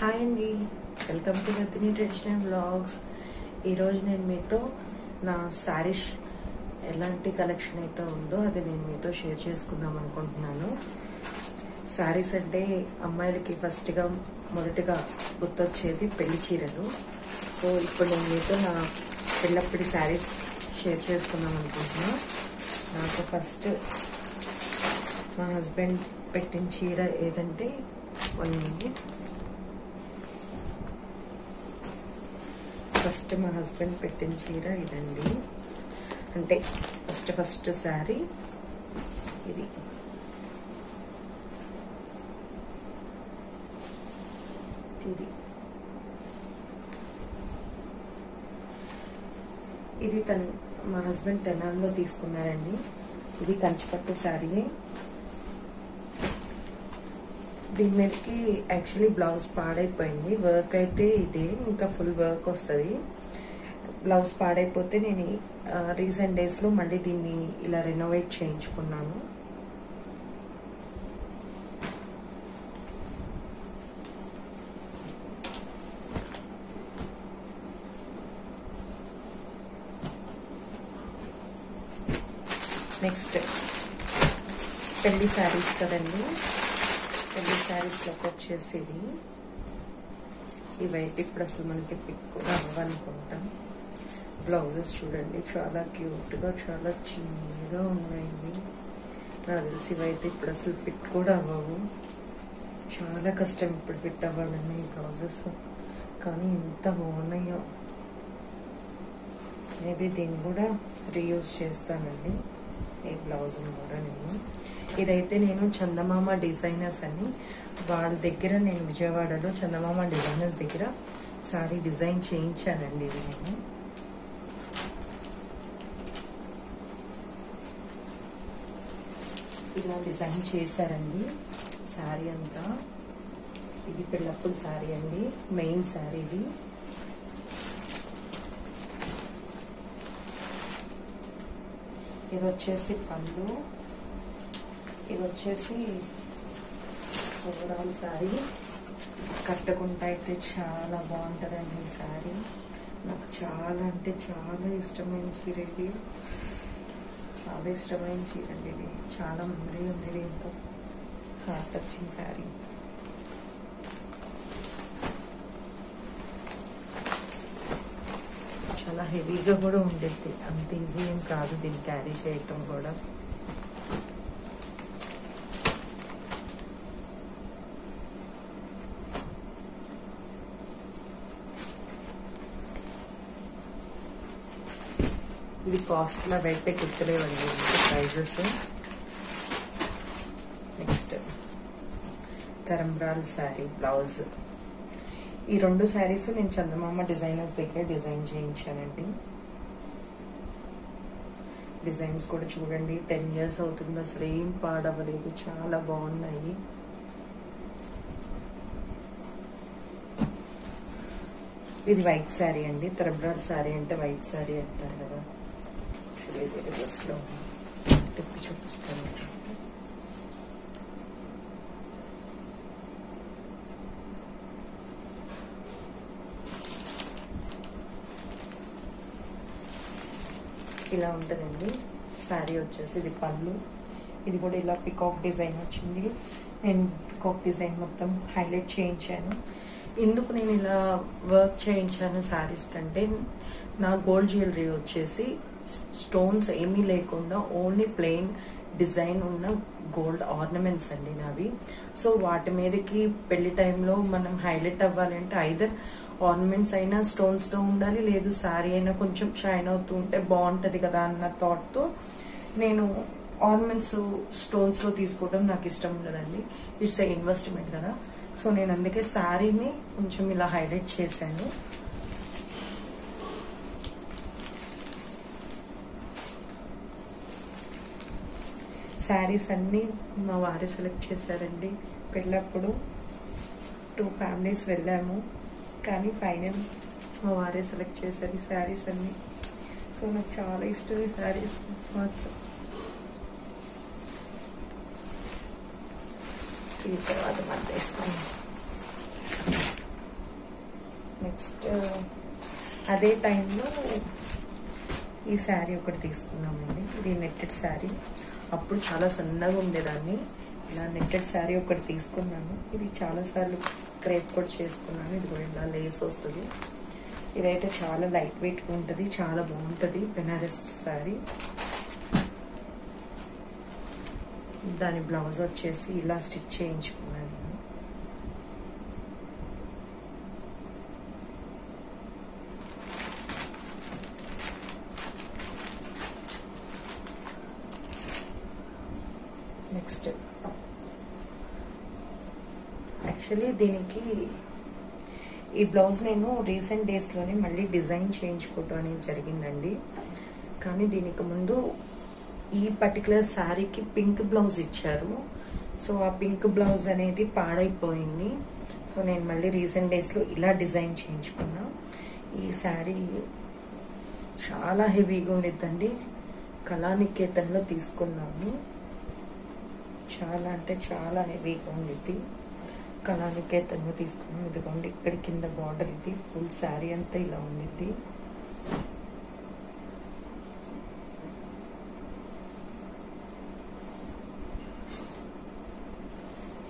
Hi అండి, welcome to రతిని traditional vlogs. ఈరోజు నేను మీతో నా శారీస్ ఎలాంటి కలెక్షన్ అయితే ఉందో అది నేను మీతో షేర్ చేసుకుందాం అనుకుంటున్నాను. శారీస్ అంటే అమ్మాయిలకి మొదటిగా గుర్తొచ్చేది పెళ్లి చీరలు. సో ఇప్పుడు నేను మీతో నా పెళ్ళప్పటి శారీస్ షేర్ చేసుకుందాం అనుకుంటున్నాను. నాకు ఫస్ట్ మా హస్బెండ్ పెట్టిన చీర ఏదంటే ఫస్ట్ మా హస్బెండ్ పెట్టిన చీర ఇదండి. అంటే ఫస్ట్ శారీ ఇది. ఇది మా హస్బెండ్ తెనాల్లో తీసుకున్నారండి. ఇది కంచిపట్టు శారీ. దీని మీదకి యాక్చువల్లీ బ్లౌజ్ పాడైపోయింది. వర్క్ అయితే ఇదే, ఇంకా ఫుల్ వర్క్ వస్తుంది. బ్లౌజ్ పాడైపోతే నేను రీసెంట్ డేస్లో మళ్ళీ దీన్ని ఇలా రెనోవేట్ చేయించుకున్నాను. నెక్స్ట్ పెళ్లి శారీస్ కదండి. పెళ్లి శారీస్లోకి వచ్చేసి ఇవైతే ఇప్పుడు అసలు మనకి పిక్ కూడా అవ్వనుకుంటాం. బ్లౌజెస్ చూడండి, చాలా క్యూట్గా చాలా చిన్నగా ఉన్నాయి. నాకు తెలిసి ఇవైతే ఇప్పుడు అసలు ఫిట్ కూడా అవ్వవు. చాలా కష్టం ఇప్పుడు ఫిట్ అవ్వాలని ఈ బ్లౌజెస్, కానీ ఎంత బాగున్నాయో. మేబీ దీన్ని కూడా రీయూజ్ చేస్తానండి, ఈ బ్లౌజ్ని కూడా నేను. ఇదైతే నేను చందమామ డిజైనర్స్ అని వాళ్ళ దగ్గర, నేను విజయవాడలో చందమామ డిజైనర్స్ దగ్గర సారీ డిజైన్ చేయించానండి. ఇది నేను ఇలా డిజైన్ చేశారండి శారీ అంతా. ఇది పెళ్ళప్పుడు శారీ అండి, మెయిన్ శారీ ఇది. ఇది వచ్చేసి పళ్ళు, ఇది వచ్చేసి ఓవరాల్ శారీ. కట్టుకుంటా అయితే చాలా బాగుంటుందండి ఈ శారీ. నాకు చాలా అంటే చాలా ఇష్టమైన చీర ఇది. చాలా ఇష్టమైన చీర అండి ఇది. చాలా మెమరీ ఉంది దీంతో. Heart touching sari. చాలా హెవీగా కూడా ఉండేది, అంత ఈజీ ఏం కాదు దీన్ని క్యారీ చేయటం కూడా. ఇది కాస్ట్లో అయితే గుర్తులేవండి ప్రైజెస్. నెక్స్ట్ తరంబ్రాల్ శారీ బ్లౌజ్. ఈ రెండు శారీస్ నేను చందమామ డిజైనర్స్ దగ్గర డిజైన్ చేయించానండి. డిజైన్స్ కూడా చూడండి, 10 years అవుతుంది, అసలు ఏం పాడవలేదు, చాలా బాగున్నాయి. ఇది వైట్ శారీ అండి. తరంబ్రాల్ శారీ అంటే వైట్ శారీ అంటారు కదా. వేరే డ్రెస్లో తిప్పి చూపిస్తాను. ఇలా ఉంటుందండి శారీ వచ్చేసి. ఇది పళ్ళు, ఇది కూడా ఇలా పికాక్ డిజైన్ వచ్చింది. నేను పికాక్ డిజైన్ మొత్తం హైలైట్ చేయించాను. ఎందుకు నేను ఇలా వర్క్ చేయించాను శారీస్ కంటే, నా గోల్డ్ జ్యువెలరీ వచ్చేసి స్టోన్స్ ఏమీ లేకుండా ఓన్లీ ప్లెయిన్ డిజైన్ ఉన్న గోల్డ్ ఆర్నమెంట్స్ అండి నావి. సో వాటి మీదకి పెళ్లి టైంలో మనం హైలైట్ అవ్వాలంటే ఐదర్ ఆర్నమెంట్స్ అయినా స్టోన్స్తో ఉండాలి, లేదు శారీ అయినా కొంచెం షైన్ అవుతూ ఉంటే బాగుంటుంది కదా అన్న థాట్తో నేను ఆర్నమెంట్స్ స్టోన్స్లో తీసుకోవడం నాకు ఇష్టం ఉండదండి. ఇట్స్ ఏ ఇన్వెస్ట్మెంట్ కదా. సో నేను అందుకే శారీని కొంచెం ఇలా హైలైట్ చేశాను. శారీస్ అన్నీ మా వారే సెలెక్ట్ చేశారండి. పెళ్ళప్పుడు 2 families వెళ్ళాము, కానీ ఫైనల్ మా వారే సెలెక్ట్ చేశారు ఈ శారీస్ అన్నీ. సో నాకు చాలా ఇష్టం ఈ శారీస్ మాత్రం. ఈ తర్వాత మళ్ళీ వేస్తాను. నెక్స్ట్ అదే టైంలో ఈ శారీ ఒకటి తీసుకున్నామండి. ఇది నెట్టెడ్ శారీ. అప్పుడు చాలా సన్నగా ఉండేదాన్ని. ఇలా నెట్టెడ్ శారీ ఒకటి తీసుకున్నాను. ఇది చాలాసార్లు క్రేప్ కూడా చేసుకున్నాను. ఇది కూడా ఇలా లేస్ వస్తుంది. ఇదైతే చాలా లైట్ వెయిట్గా ఉంటుంది, చాలా బాగుంటుంది. బెనారస్ శారీ. దాని బ్లౌజ్ వచ్చేసి ఇలా స్టిచ్ చేయించుకున్నాను. నెక్స్ట్ యాక్చువల్లీ దీనికి ఈ బ్లౌజ్ నేను రీసెంట్ డేస్లోనే మళ్ళీ డిజైన్ చేయించుకోవటం అనేది జరిగిందండి. కానీ దీనికి ముందు ఈ పర్టికులర్ శారీకి పింక్ బ్లౌజ్ ఇచ్చారు. సో ఆ పింక్ బ్లౌజ్ అనేది పాడైపోయింది. సో నేను మళ్ళీ రీసెంట్ డేస్లో ఇలా డిజైన్ చేయించుకున్నా. ఈ శారీ చాలా హెవీగా ఉండిద్దండి. కళానికేతన్లో తీసుకున్నాము. చాలా అంటే చాలా హెవీగా ఉండిద్ది. కళానికేతన్లో తీసుకున్నాము. ఇదిగోండి ఇక్కడ కింద బార్డర్ ఇది. ఫుల్ శారీ అంతా ఇలా ఉండిద్ది.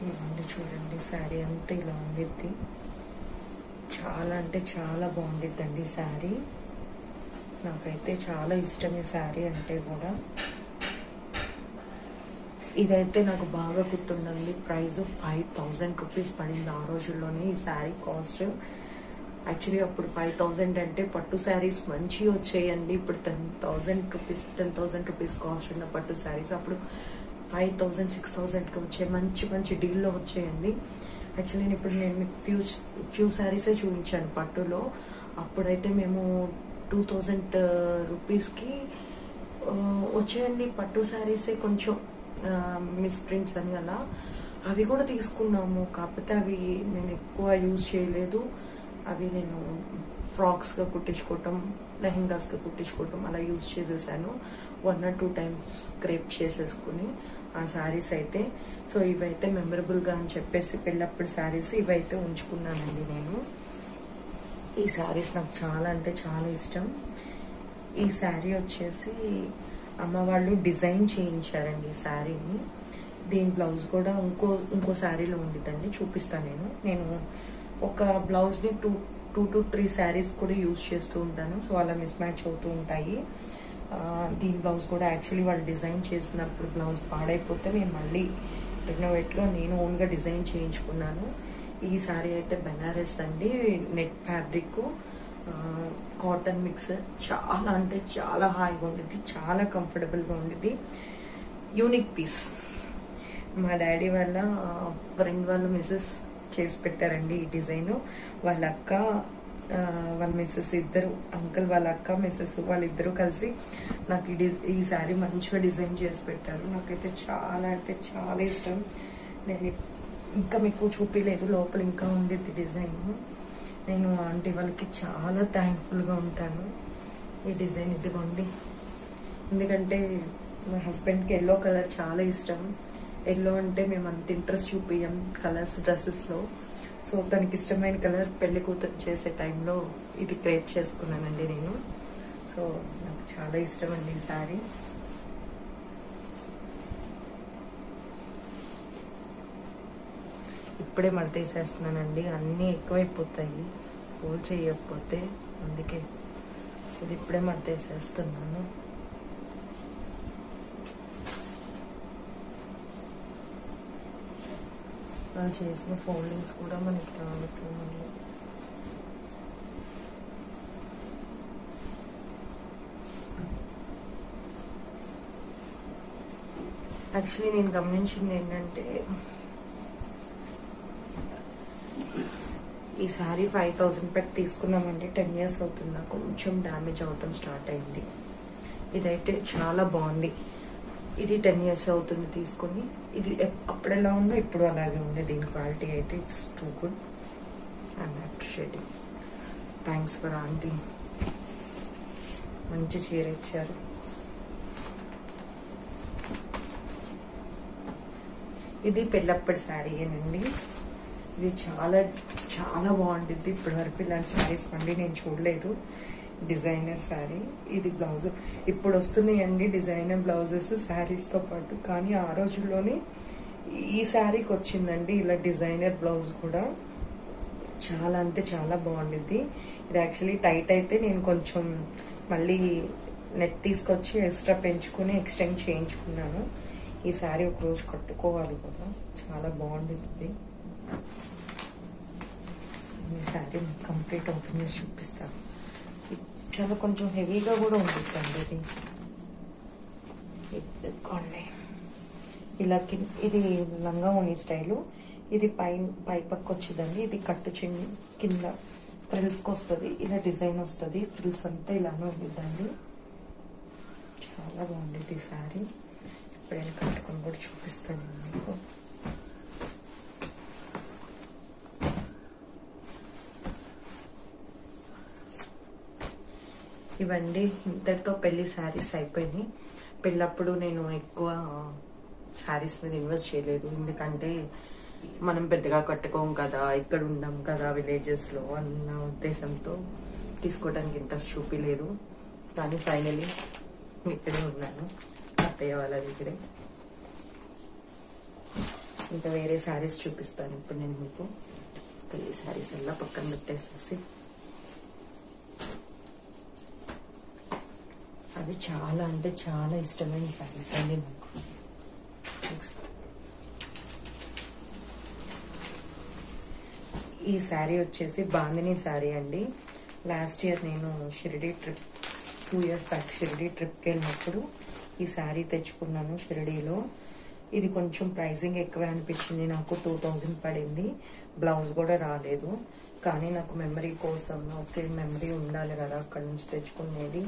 ఇవ్వండి చూడండి, శారీ అంతా ఇలా ఉండిద్ది. చాలా అంటే చాలా బాగుండిద్దండి శారీ. నాకైతే చాలా ఇష్టం ఈ శారీ అంటే కూడా. ఇదైతే నాకు బాగా గుర్తుండండి. ప్రైస్ 5000 రూపీస్ పడింది ఆ రోజుల్లోనే. ఈ శారీ కాస్ట్ యాక్చువల్లీ అప్పుడు 5000 అంటే పట్టు శారీస్ మంచిగా వచ్చాయండి. ఇప్పుడు 10,000 రూపీస్ కాస్ట్ ఉన్న పట్టు శారీస్ అప్పుడు 5000, 6000కి వచ్చాయి. మంచి మంచి డీల్లో వచ్చాయండి. యాక్చువల్లీ ఇప్పుడు నేను మీకు ఫ్యూ శారీసే చూపించాను పట్టులో. అప్పుడైతే మేము 2000 రూపీస్కి వచ్చాయండి పట్టు శారీసే. కొంచెం మిస్ ప్రింట్స్ అని అలా అవి కూడా తీసుకున్నాము. కాకపోతే అవి నేను ఎక్కువ యూజ్ చేయలేదు. అవి నేను ఫ్రాక్స్గా కుట్టించుకోవటం, లెహెంగాస్గా కుట్టించుకోవటం అలా యూజ్ చేసేసాను. 1 or 2 times క్రేప్ చేసేసుకుని ఆ శారీస్ అయితే. సో ఇవైతే మెమరబుల్గా అని చెప్పేసి పెళ్ళప్పుడు శారీస్ ఇవైతే ఉంచుకున్నానండి నేను. ఈ శారీస్ నాకు చాలా అంటే చాలా ఇష్టం. ఈ శారీ వచ్చేసి అమ్మ వాళ్ళు డిజైన్ చేయించారండి ఈ శారీని. దీని బ్లౌజ్ కూడా ఇంకో శారీలో ఉండిద్దండి, చూపిస్తాను నేను ఒక బ్లౌజ్ని 2 to 3 శారీస్ కూడా యూజ్ చేస్తూ ఉంటాను. సో అలా మిస్ మ్యాచ్ అవుతూ ఉంటాయి. దీని బ్లౌజ్ కూడా యాక్చువల్లీ వాళ్ళు డిజైన్ చేసినప్పుడు బ్లౌజ్ పాడైపోతే నేను మళ్ళీ రెనోవేట్గా నేను ఓన్గా డిజైన్ చేయించుకున్నాను. ఈ శారీ అయితే బెనారస్ అండి. Net fabric, cotton mix. చాలా అంటే చాలా హాయిగా ఉండిద్ది, చాలా కంఫర్టబుల్గా ఉండిద్ది. Unique piece. మా డాడీ వాళ్ళ ఫ్రెండ్ వాళ్ళ మిస్సెస్ చేసి పెట్టారండి ఈ డిజైన్. వాళ్ళ అక్క వాళ్ళ మిస్సెస్ ఇద్దరు, అంకుల్ వాళ్ళ అక్క మిస్సెస్ వాళ్ళిద్దరూ కలిసి నాకు ఈ శారీ మంచిగా డిజైన్ చేసి పెట్టారు. నాకైతే చాలా అంటే చాలా ఇష్టం. నేను ఇంకా మీకు చూపించలేదు, లోపల ఇంకా ఉండిద్ది డిజైన్. నేను ఆంటీ వాళ్ళకి చాలా థ్యాంక్ఫుల్గా ఉంటాను. ఈ డిజైన్ ఇదిగోండి. ఎందుకంటే మా హస్బెండ్కి ఎల్లో కలర్ చాలా ఇష్టం. ఎల్లో అంటే మేము అంత ఇంట్రెస్ట్ చూపించాం కలర్స్ డ్రెస్సెస్లో. సో తనకి ఇష్టమైన కలర్ పెళ్లి కూతురు చేసే టైంలో ఇది క్రియేట్ చేసుకున్నానండి నేను. సో నాకు చాలా ఇష్టం అండి ఈ శారీ. ఇప్పుడే మడతేసేస్తున్నానండి, అన్నీ ఎక్కువైపోతాయి ఫోల్డ్ చేయకపోతే. అందుకే ఇది ఇప్పుడే మడతేసేస్తున్నాను. వాళ్ళు చేసిన ఫోల్డింగ్స్ కూడా మనకి రావట్లేదు. యాక్చువల్లీ నేను గమనించింది ఏంటంటే ఈ శారీ 5000 పెట్టి తీసుకున్నామండి. 10 years అవుతుందా, కొంచెం డ్యామేజ్ అవటం స్టార్ట్ అయింది. ఇదైతే చాలా బాగుంది. ఇది 10 years అవుతుంది తీసుకొని. ఇది అప్పుడు ఎలా ఉందో ఇప్పుడు అలాగే ఉంది. దీని క్వాలిటీ అయితే it's too good. I'm appreciating. Thanks for aunty. మంచి చీర ఇచ్చారు. ఇది పెళ్ళప్పటి శారీ ఏనండి. ఇది చాలా చాలా బాగుంటుంది. ఇప్పటివరకు ఇలాంటి శారీస్ మళ్ళీ నేను చూడలేదు. డిజైనర్ శారీ, ఇది బ్లౌజ్. ఇప్పుడు వస్తున్నాయండి డిజైనర్ బ్లౌజెస్ శారీస్తో పాటు, కానీ ఆ రోజుల్లోనే ఈ శారీకి వచ్చిందండి ఇలా డిజైనర్ బ్లౌజ్ కూడా. చాలా అంటే చాలా బాగుండిద్ది. ఇది యాక్చువల్లీ టైట్ అయితే నేను కొంచెం మళ్ళీ నెట్ తీసుకొచ్చి ఎక్స్ట్రా పెంచుకుని ఎక్స్టెండ్ చేయించుకున్నాను. ఈ శారీ ఒక రోజు కట్టుకోవాలి కూడా, చాలా బాగుండిద్ది. ఈ శారీ కంప్లీట్ ఓపెన్ చేసి చూపిస్తాను. చాలా కొంచెం హెవీగా కూడా ఉంటుందండి ఇది. ఇదిగోండి ఇలా ఇది లంగా ఓణి స్టైలు. ఇది పై పక్క వచ్చిందండి. ఇది కట్టు కింద ఫ్రిల్స్కి వస్తుంది, ఇలా డిజైన్ వస్తుంది. ఫ్రిల్స్ అంతా ఇలానే ఉండిద్దండి. చాలా బాగుండిద్ది ఈ శారీ. ఎప్పుడైనా కట్టుకొని కూడా చూపిస్తాను మీకు. ఇవండి ఇంతటితో పెళ్లి శారీస్ అయిపోయినాయి. పెళ్ళప్పుడు నేను ఎక్కువ శారీస్ మీద ఇన్వెస్ట్ చేయలేదు, ఎందుకంటే మనం పెద్దగా కట్టుకోం కదా, ఇక్కడ ఉండాం కదా విలేజెస్లో అన్న ఉద్దేశంతో తీసుకోవడానికి ఇంట్రెస్ట్ చూపించలేదు. కానీ ఫైనలీ ఇక్కడే ఉన్నాను, అత్తయ్య వాళ్ళ దగ్గరే. ఇంకా వేరే శారీస్ చూపిస్తాను ఇప్పుడు నేను మీకు. పెళ్లి శారీస్ ఎలా పక్కన పెట్టేసేసి, అవి చాలా అంటే చాలా ఇష్టమైన శారీస్ అండి నాకు. ఈ శారీ వచ్చేసి బాందిని శారీ అండి. లాస్ట్ ఇయర్ నేను Shirdi trip 2 years back Shirdi ట్రిప్కి వెళ్ళినప్పుడు ఈ శారీ తెచ్చుకున్నాను షిరిడీలో. ఇది కొంచెం ప్రైసింగ్ ఎక్కువ అనిపించింది నాకు, 2000 పడింది. బ్లౌజ్ కూడా రాలేదు. కానీ నాకు మెమరీ కోసం, ఓకే మెమరీ ఉండాలి కదా అక్కడి నుంచి తెచ్చుకునేది,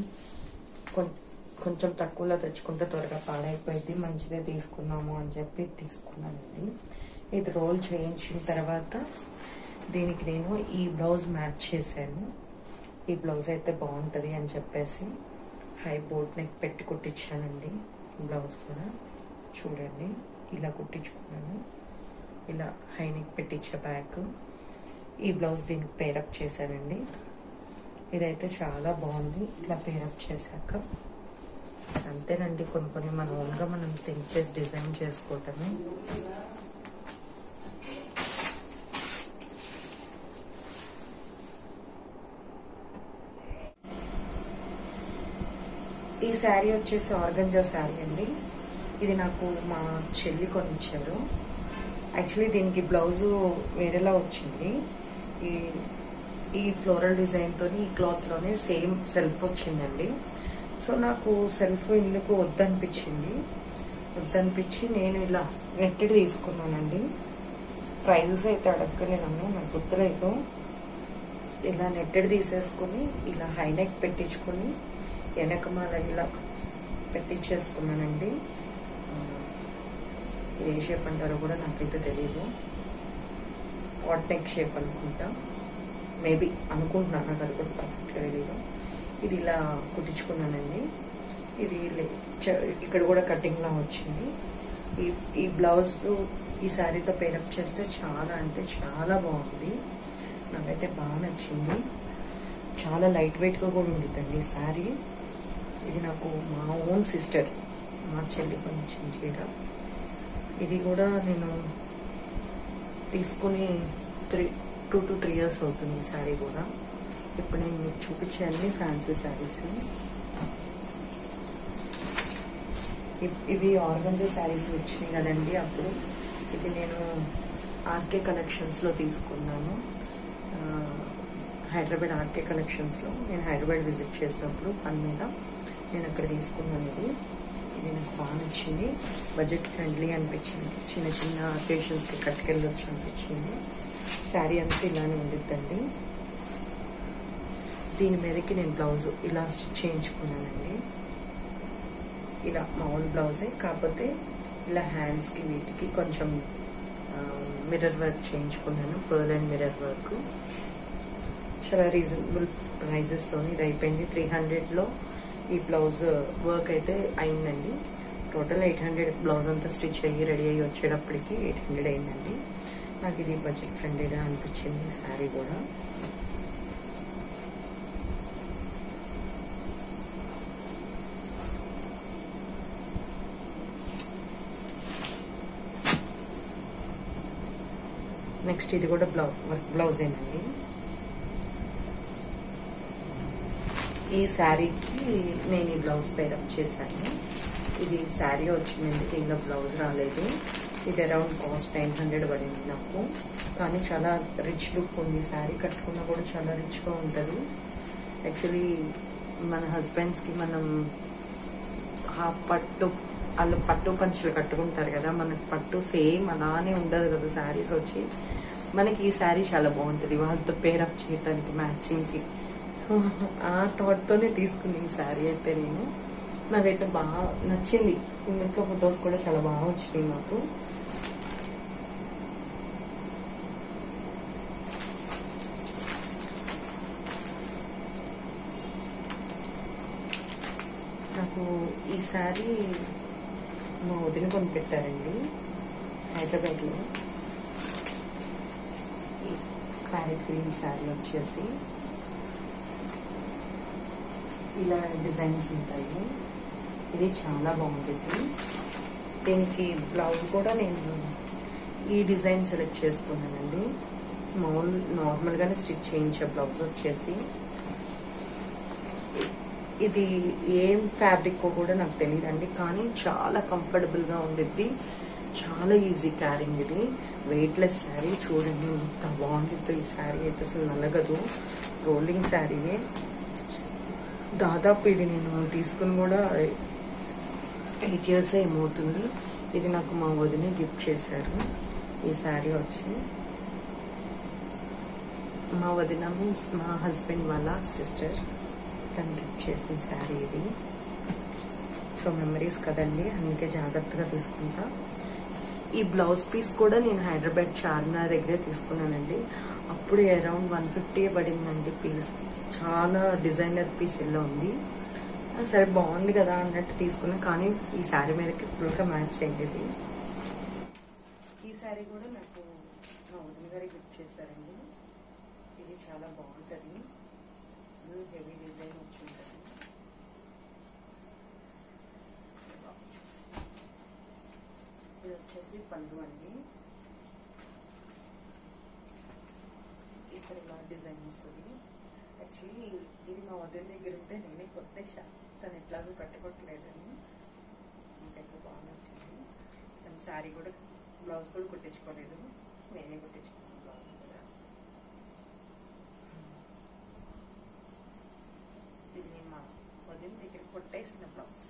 కొంచెం తక్కువలో తెచ్చుకుంటే త్వరగా పాడైపోయింది, మంచిదే తీసుకున్నాము అని చెప్పి తీసుకున్నానండి. ఇది రోల్ చేయించిన తర్వాత దీనికి నేను ఈ బ్లౌజ్ మ్యాచ్ చేశాను. ఈ బ్లౌజ్ అయితే బాగుంటుంది అని చెప్పేసి హై బోట్ నెక్ పెట్టి కుట్టించానండి. బ్లౌజ్ కూడా చూడండి ఇలా కుట్టించుకున్నాను. ఇలా హై నెక్ పెట్టించే బ్యాక్. ఈ బ్లౌజ్ దీనికి పేరప్ చేశానండి. ఇదైతే చాలా బాగుంది ఇలా పేరప్ చేశాక. అంతేనండి, కొన్ని మన ఓన్గా మనం థింక్ చేసి డిజైన్ చేసుకోవటమే. ఈ శారీ వచ్చేసి ఆర్గంజా శారీ అండి. ఇది నాకు మా చెల్లి కొనిచ్చారు. యాక్చువల్లీ దీనికి బ్లౌజు వేరేలా వచ్చింది. ఈ ఫ్లోరల్ డిజైన్తో ఈ క్లాత్లోనే సేమ్ సెల్ఫ్ వచ్చిందండి. సో నాకు సెల్ఫ్ ఇందుకు వద్దనిపించి నేను ఇలా నెట్టెడ్ తీసుకున్నానండి. ప్రైజెస్ అయితే అడగలేనన్ను, నాకు గుర్తులేదు. ఇలా నెట్టెడ్ తీసేసుకుని ఇలా హై నెక్ పెట్టించుకొని వెనకమాల ఇలా పెట్టించేసుకున్నానండి. ఇది ఏ షేప్ అంటారో కూడా నాకైతే తెలియదు. వాట్ నెక్ షేప్ అనుకుంటా, మేబీ అనుకుంటున్నాను, నాకు అది కూడా పర్ఫెక్ట్గా తెలియదు. ఇది ఇలా కుట్టించుకున్నానండి. ఇది ఇక్కడ కూడా కటింగ్లా వచ్చింది. ఈ బ్లౌజ్ ఈ శారీతో పేరప్ చేస్తే చాలా అంటే చాలా బాగుంది. నాకైతే బాగా నచ్చింది. చాలా లైట్ వెయిట్గా కూడా ఉండిద్దండి ఈ శారీ. ఇది నాకు మా ఓన్ సిస్టర్, మా చెల్లి కొంచెం చీర. ఇది కూడా నేను తీసుకుని 2 to 3 years అవుతుంది ఈ శారీ కూడా. ఇప్పుడు నేను మీకు చూపించాను ఫ్యాన్సీ శారీస్. ఇవి ఆర్గంజా శారీస్ వచ్చినాయి కదండి అప్పుడు. ఇది నేను ఆర్కే కలెక్షన్స్లో తీసుకున్నాను. హైదరాబాద్ ఆర్కే కలెక్షన్స్లో నేను హైదరాబాద్ విజిట్ చేసినప్పుడు పని మీద నేను అక్కడ తీసుకున్నాను. ఇది నాకు బాగా నచ్చింది. బడ్జెట్ ఫ్రెండ్లీ అనిపించింది. చిన్న చిన్న అకేషన్స్కి కట్టుకెళ్ళొచ్చు అనిపించింది. శారీ అంతా ఇలానే ఉండిద్దండి. దీని మీదకి నేను బ్లౌజ్ ఇలా స్టిచ్ చేయించుకున్నానండి. ఇలా మామూలు బ్లౌజే, కాకపోతే ఇలా హ్యాండ్స్కి వీటికి కొంచెం మిర్రర్ వర్క్ చేయించుకున్నాను. Pearl and mirror work. చాలా రీజనబుల్ ప్రైజెస్లో ఇది అయిపోయింది. 300లో ఈ బ్లౌజ్ వర్క్ అయితే అయిందండి. టోటల్ 800 బ్లౌజ్ అంతా స్టిచ్ అయ్యి రెడీ అయ్యి వచ్చేటప్పటికి 800 అయిందండి. నాకు ఇది బడ్జెట్ ఫ్రెండ్లీగా అనిపించింది శారీ కూడా. నెక్స్ట్ ఇది కూడా బ్లౌజేనండి. ఈ శారీకి నేను ఈ బ్లౌజ్ పేరప్ చేశాను. ఇది శారీ వచ్చిందండి, దీనిలో బ్లౌజ్ రాలేదు. ఇది అరౌండ్ కాస్ట్ 900 పడింది నాకు. కానీ చాలా రిచ్ లుక్ ఉంది. శారీ కట్టుకున్నా కూడా చాలా రిచ్గా ఉంటుంది. యాక్చువల్లీ మన హస్బెండ్స్కి మనం వాళ్ళు పట్టు పంచులు కట్టుకుంటారు కదా, మనకు పట్టు సేమ్ అలానే ఉండదు కదా శారీస్ వచ్చి. మనకి ఈ శారీ చాలా బాగుంటుంది వాళ్ళతో పేరప్ చేయడానికి, మ్యాచింగ్కి. ఆ థాట్తోనే తీసుకుని ఈ శారీ అయితే నాకైతే బాగా నచ్చింది. ఇంట్లో ఫొటోస్ కూడా చాలా బాగా వచ్చినాయి నాకు. ఈ శారీ మా వదిన కొనిపెట్టారండి హైదరాబాద్లో. ఈ ప్యారెట్ గ్రీన్ శారీ వచ్చేసి ఇలా డిజైన్స్ ఉంటాయి. ఇది చాలా బాగుంటుంది. దీనికి బ్లౌజ్ కూడా నేను ఈ డిజైన్ సెలెక్ట్ చేసుకున్నానండి. నార్మల్గానే స్టిచ్ చేయించే బ్లౌజ్ వచ్చేసి. ఇది ఏం ఫ్యాబ్రిక్ కూడా నాకు తెలియదండి, కానీ చాలా కంఫర్టబుల్గా ఉండిద్ది. చాలా ఈజీ క్యారింగ్. ఇది వెయిట్లెస్ శారీ. చూడండి ఎంత బాగుండిద్దో ఈ శారీ అయితే. అసలు నలగదు. రోలింగ్ శారీనే. దాదాపు ఇది నేను తీసుకుని కూడా 8 years ఏమవుతుంది. ఇది నాకు మా వదిన గిఫ్ట్ చేశారు. ఈ శారీ వచ్చి మా వదిన మీన్స్ మా హస్బెండ్ వాళ్ళ సిస్టర్ తను గిఫ్ట్ చేసిన శారీ ఇది. సో మెమరీస్ కదండి, అందుకే జాగ్రత్తగా తీసుకుంటా. ఈ బ్లౌజ్ పీస్ కూడా నేను హైదరాబాద్ చార్మినార్ దగ్గరే తీసుకున్నానండి. అప్పుడు అరౌండ్ 150 పడిందండి పీస్. చాలా డిజైనర్ పీస్ ఇలా ఉంది. సరే బాగుంది కదా అన్నట్టు తీసుకున్నాను, కానీ ఈ శారీ మీదకి ఫుల్గా మ్యాచ్ అయ్యేది. ఈ శారీ కూడా నాకు మా వదిన గారి గిఫ్ట్ చేశారండి. ఇది చాలా బాగుంటుంది. హెవీ డిజైన్ వచ్చి ఉంటుంది. ఇది వచ్చేసి పళ్ళు అండి. ఇక్కడ ఇలా డిజైన్ వస్తుంది. యాక్చువల్లీ ఇది మా వదిన దగ్గర ఉంటే నేనే కొట్టేసా. తను ఎట్లాగో కట్టుకోవట్లేదని నాకైతే బాగా నచ్చింది. తను శారీ కూడా బ్లౌజ్ కూడా కుట్టించుకోలేదు, నేనే కుట్టించుకున్నాను బ్లౌజ్ కూడా. ఇది నేను మా వదిన దగ్గర కొట్టేసిన బ్లౌజ్.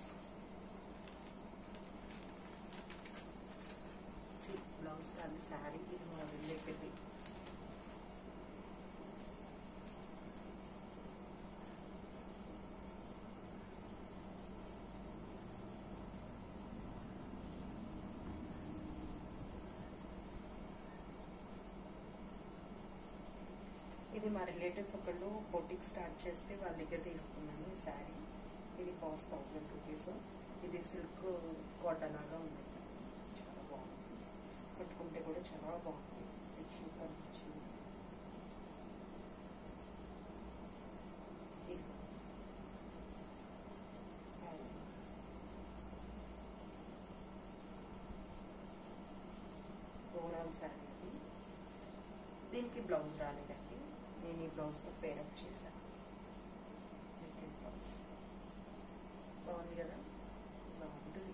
బ్లౌజ్ కాదు శారీ. ఇది మా వదిన దగ్గరది. ఇది మా రిలేటివ్స్ ఒకళ్ళు బొటిక్ స్టార్ట్ చేస్తే వాళ్ళ దగ్గర తీసుకున్నాను ఈ శారీ. ఇది కాస్ట్ 1000 రూపీస్. ఇది సిల్క్ కాటన్ లాగా ఉంది. చాలా బాగుంది. కట్టుకుంటే కూడా చాలా బాగుంది. రిచ్గా అనిపించింది. శారీ ఓవరాల్ శారీ. దీనికి బ్లౌజ్ రాలేదండి. నేను ఈ బ్లౌజ్తో పేరప్ చేశాను. బ్లౌజ్ బాగుంది కదా, బాగుంటుంది.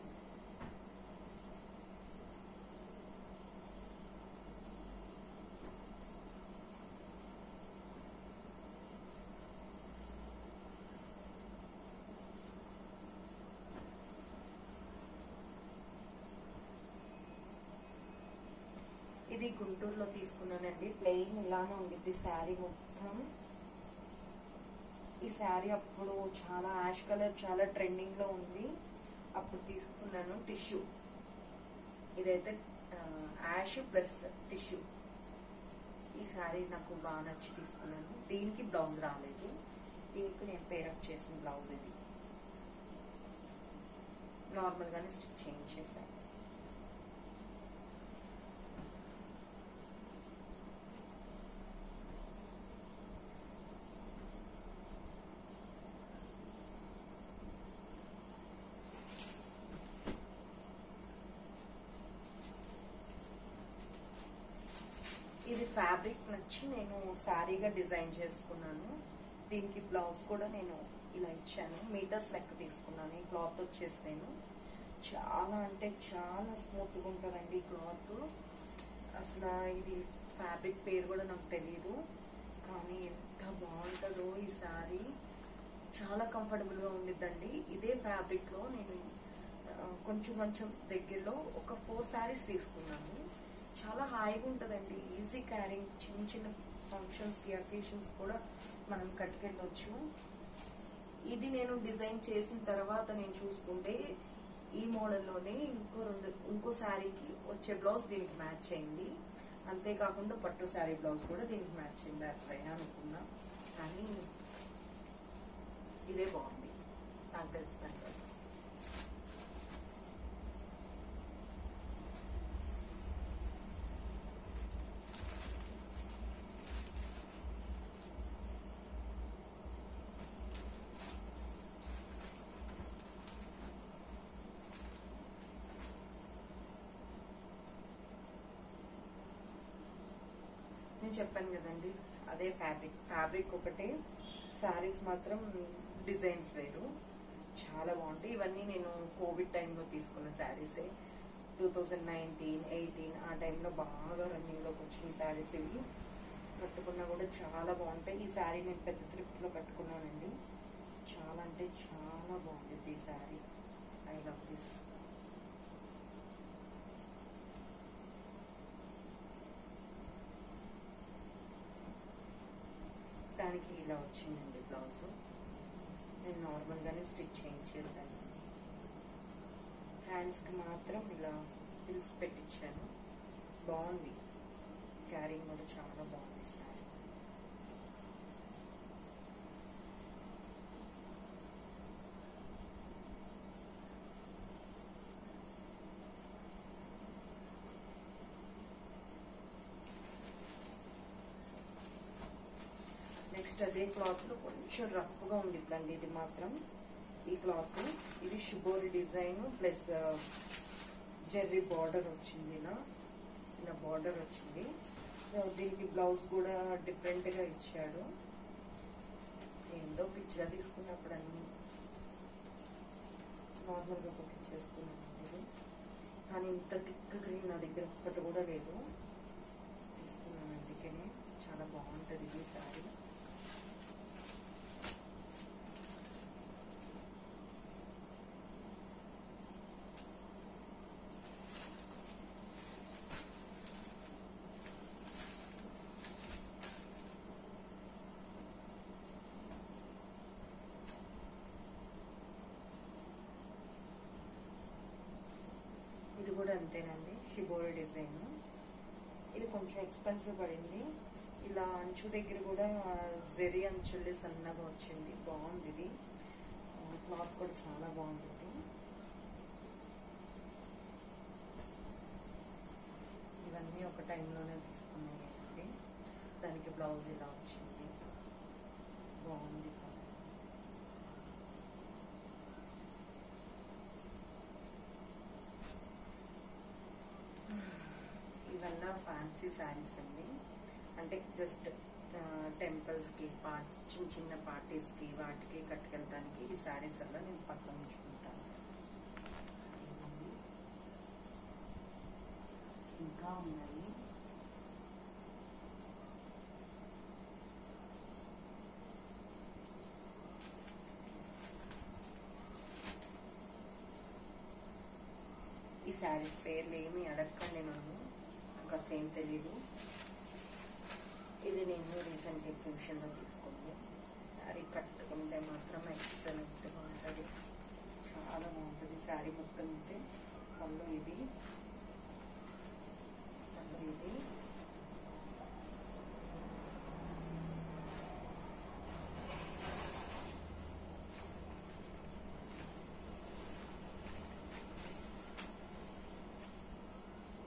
ఇది గుంటూరులో తీసుకున్నానండి. ప్లెయిన్ ఇలానే ఉండిద్ది శారీ మొత్తం. ఈ శారీ అప్పుడు చాలా యాష్ కలర్ చాలా ట్రెండింగ్ లో ఉంది. అప్పుడు తీసుకున్నాను. టిష్యూ. ఇదైతే యాష్ ప్లస్ టిష్యూ. ఈ శారీ నాకు బాగా నచ్చి తీసుకున్నాను. దీనికి బ్లౌజ్ రాలేదు. దీనికి నేను పేరప్ చేసిన బ్లౌజ్ ఇది. నార్మల్ గానే స్టిచ్ చేయించేసాను. ఫ్యాబ్రిక్ నచ్చి నేను శారీగా డిజైన్ చేసుకున్నాను. దీనికి బ్లౌజ్ కూడా నేను ఇలా ఇచ్చాను, మీటర్స్ లెక్క తీసుకున్నాను. ఈ క్లాత్ వచ్చేసి నేను చాలా అంటే చాలా స్మూత్గా ఉంటుందండి ఈ క్లాత్. అసలు ఇది ఫ్యాబ్రిక్ పేరు కూడా నాకు తెలియదు, కానీ ఎంత బాగుంటుందో ఈ శారీ. చాలా కంఫర్టబుల్గా ఉండిద్దండి. ఇదే ఫ్యాబ్రిక్లో నేను కొంచెం దగ్గరలో ఒక 4 శారీస్ తీసుకున్నాను. చాలా హాయిగా ఉంటుందండి, ఈజీ క్యారింగ్. చిన్న చిన్న ఫంక్షన్స్కి అకేషన్స్ కూడా మనం కట్టుకెళ్ళొచ్చు. ఇది నేను డిజైన్ చేసిన తర్వాత నేను చూసుకుంటే ఈ మోడల్లోనే ఇంకో శారీకి వచ్చే బ్లౌజ్ దీనికి మ్యాచ్ అయింది. అంతేకాకుండా పట్టు శారీ బ్లౌజ్ కూడా దీనికి మ్యాచ్ అయింది అట్లయినా అనుకున్నా, కానీ ఇదే బాగుంది నాకు తెలిసినట్టు. నేను చెప్పాను కదండి, అదే ఫ్యాబ్రిక్ ఒకటే, శారీస్ మాత్రం డిజైన్స్ వేరు. చాలా బాగుంటాయి. ఇవన్నీ నేను కోవిడ్ టైంలో తీసుకున్న శారీసే. 2019, 18 ఆ టైంలో బాగా రన్నింగ్లోకి వచ్చిన శారీస్ ఇవి. కట్టుకున్నా కూడా చాలా బాగుంటాయి. ఈ శారీ నేను పెద్ద త్రిప్లో కట్టుకున్నానండి. చాలా అంటే చాలా బాగుంటుంది ఈ శారీ. I love this. దానికి ఇలా వచ్చిందండి బ్లౌజ్. నేను నార్మల్గానే స్టిచ్ చేయించేసాను. హ్యాండ్స్కి మాత్రం ఇలా హిల్స్ పెట్టించాను. బాగుంది, క్యారింగ్ కూడా చాలా బాగుంది శారీ. నెక్స్ట్ అదే క్లాత్లో కొంచెం రఫ్గా ఉండిద్దండి ఇది మాత్రం. ఈ క్లాత్ ఇది షుబోరి డిజైన్ ప్లస్ జెర్రీ బార్డర్ వచ్చింది. ఇలా బార్డర్ వచ్చింది. సో దీనికి బ్లౌజ్ కూడా డిఫరెంట్గా ఇచ్చాడు. ఏందో పిచ్చిగా తీసుకున్నప్పుడు అన్ని నార్మల్గా కుట్టించేసుకున్నాను ఇది. కానీ ఇంత థిక్ గ్రీన్ నా దగ్గర ఒక్కటి కూడా లేదు, తీసుకున్నాను. అందుకనే చాలా బాగుంటుంది ఈ శారీ. ఇది కూడా అంతేనండి, షిబోరి డిజైన్. ఇది కొంచెం ఎక్స్పెన్సివ్ పడింది. ఇలా అంచు దగ్గర కూడా జెరీ అంచుల్ని సన్నగా వచ్చింది. బాగుంది ఇది. క్లాత్ కూడా చాలా బాగుంటుంది. ఇవన్నీ ఒక టైంలోనే తీసుకున్నాయి. దానికి బ్లౌజ్ ఇలా వచ్చింది. బాగుంది. ఇవన్నీ ఫ్యాన్సీ శారీస్ అండి. అంటే జస్ట్ టెంపుల్స్కి చిన్న చిన్న పార్టీస్కి వాటికి కట్టుకెళ్ళడానికి ఈ శారీస్ వల్ల నేను పక్కన ఉంచుకుంటాను. ఇంకా ఉన్నాయి. ఈ శారీస్ పేర్లు ఏమి అడగకండి నన్ను, నాకు అసలు ఏం తెలీదు. ఇది నేను రీసెంట్ ఎగ్జిబిషన్లో తీసుకుంది. శారీ కట్టుకుంటే మాత్రం ఎక్సలెంట్గా ఉంటుంది, చాలా బాగుంటుంది. శారీ మొత్తం అయితే పళ్ళు ఇది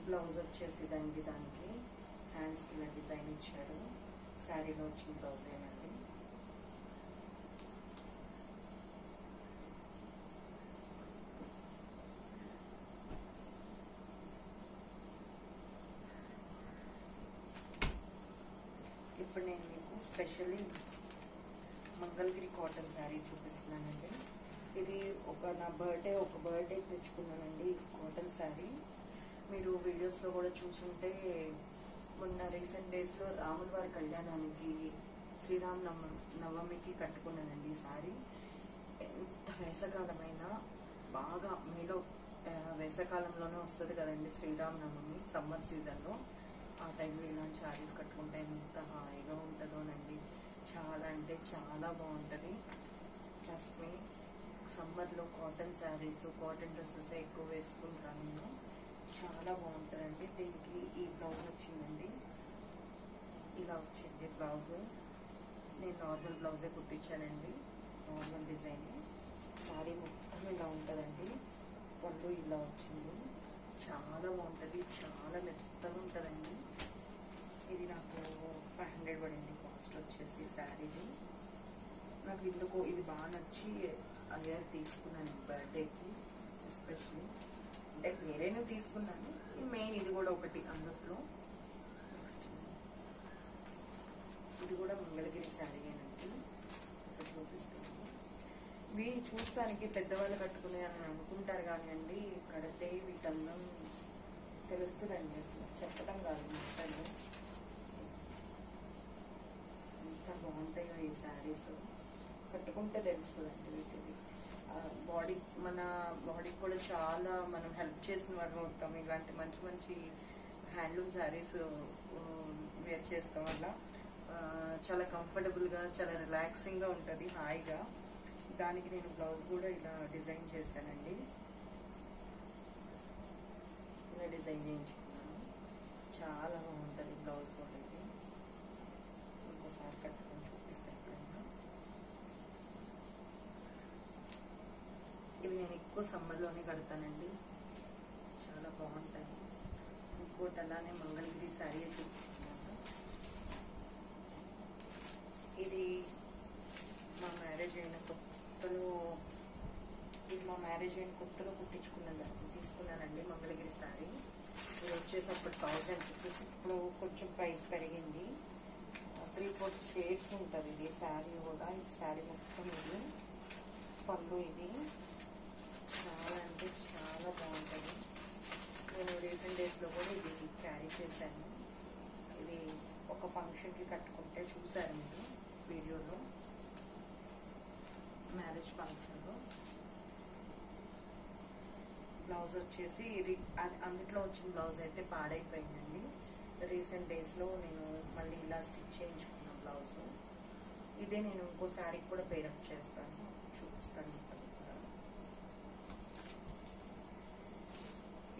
బ్లౌజ్ వచ్చేసి దానికి హ్యాండ్స్కి ఇలా డిజైన్ ఇచ్చారు. శారీలో వచ్చిన బ్లౌజ్ ఏనండి. స్పెషల్లీ మంగళగిరి కాటన్ శారీ చూపిస్తున్నానండి. ఇది నా బర్త్డే తెచ్చుకున్నానండి కాటన్ శారీ. మీరు వీడియోస్లో కూడా చూసుంటే మొన్న రీసెంట్ డేస్లో రాముల వారి కళ్యాణానికి శ్రీరామ నవమికి కట్టుకున్నానండి ఈ శారీ. ఎంత వేసవకాలమైనా బాగా మీలో వేసవకాలంలోనే వస్తుంది కదండి శ్రీరామనవమి, సమ్మర్ సీజన్లో. ఆ టైంలో ఇలాంటి శారీస్ కట్టుకుంటే ఎంత హాయిగా ఉంటుందోనండి. చాలా అంటే చాలా బాగుంటుంది. ట్రస్ట్ మీ, సమ్మర్లో కాటన్ శారీస్, కాటన్ డ్రెస్సెస్ ఎక్కువ వేసుకుంటాను నేను. చాలా బాగుంటుందండి. దీనికి ఈ బ్లౌజ్ వచ్చిందండి, ఇలా వచ్చింది బ్లౌజ్. నేను నార్మల్ బ్లౌజే కుట్టించానండి, నార్మల్ డిజైన్. శారీ మొత్తం ఇలా ఉంటుందండి. పళ్ళు ఇలా వచ్చింది. చాలా బాగుంటుంది, చాలా మెత్తగా ఉంటుందండి. ఇది నాకు 500 పడింది కాస్ట్ వచ్చేసి శారీది. నాకు ఇందుకు ఇది బాగా నచ్చి అయ్యారు తీసుకున్నాను బర్త్డేకి ఎస్పెషలీ. అంటే వేరేనూ తీసుకున్నాను, మెయిన్ ఇది కూడా ఒకటి అందులో. నెక్స్ట్ ఇది కూడా మంగళగిరి శారీ అనండి, ఇక్కడ చూపిస్తాను. ఇవి చూస్తానికి పెద్దవాళ్ళు కట్టుకునే అని అనుకుంటారు కానీ అండి, కడితే వీటందం తెలుస్తుందండి. అసలు చెప్పడం కాదు, మాటలు ఎంత బాగుంటాయో ఈ శారీస్. కట్టుకుంటే తెలుస్తుందండి వీటిది. మన బాడీకి కూడా చాలా మనం హెల్ప్ చేసిన వారు అవుతాం. ఇలాంటి మంచి మంచి హ్యాండ్లూమ్ శారీస్ వేర్ చేస్తాం వల్ల చాలా కంఫర్టబుల్గా, చాలా రిలాక్సింగ్గా ఉంటుంది, హాయిగా. దానికి నేను బ్లౌజ్ కూడా ఇలా డిజైన్ చేశానండి, ఇలా డిజైన్ చేయించుకున్నాను. చాలా బాగుంటుంది బ్లౌజ్ కూడా. ఇది ఇంకోసారి కట్టుకొని చూపిస్తాను ఎప్పుడైనా. ఇవి నేను ఎక్కువ సమ్మర్లోనే కడతానండి, చాలా బాగుంటాయి. ఇంకోటి అలానే మంగళగిరి శారీ చూపిస్తున్నాను. ఇది మా మ్యారేజ్ అయిన కొత్తలో తీసుకున్నానండి మంగళగిరి శారీ. ఇది వచ్చేసి అప్పుడు 1000 రూపీస్, ఇప్పుడు కొంచెం ప్రైస్ పెరిగింది. 3-4 షేడ్స్ ఉంటుంది ఇది శారీ కూడా. ఈ శారీ మొత్తం ఇది పళ్ళు. ఇది చాలా అంటే చాలా బాగుంటుంది. నేను రీసెంట్ డేస్లో కూడా ఇది క్యారీ చేశాను. ఇది ఒక ఫంక్షన్కి కట్టుకుంటే చూసారు మీరు వీడియోలో, మ్యారేజ్ ఫంక్షన్లో. బ్లౌజ్ వచ్చేసి అందుట్లో వచ్చిన బ్లౌజ్ అయితే పాడైపోయిందండి. రీసెంట్ డేస్లో నేను మళ్ళీ ఇలా స్టిచ్ చేయించుకున్న బ్లౌజ్. ఇదే నేను ఇంకో శారీకి కూడా పేరప్ చేస్తాను, చూపిస్తాను.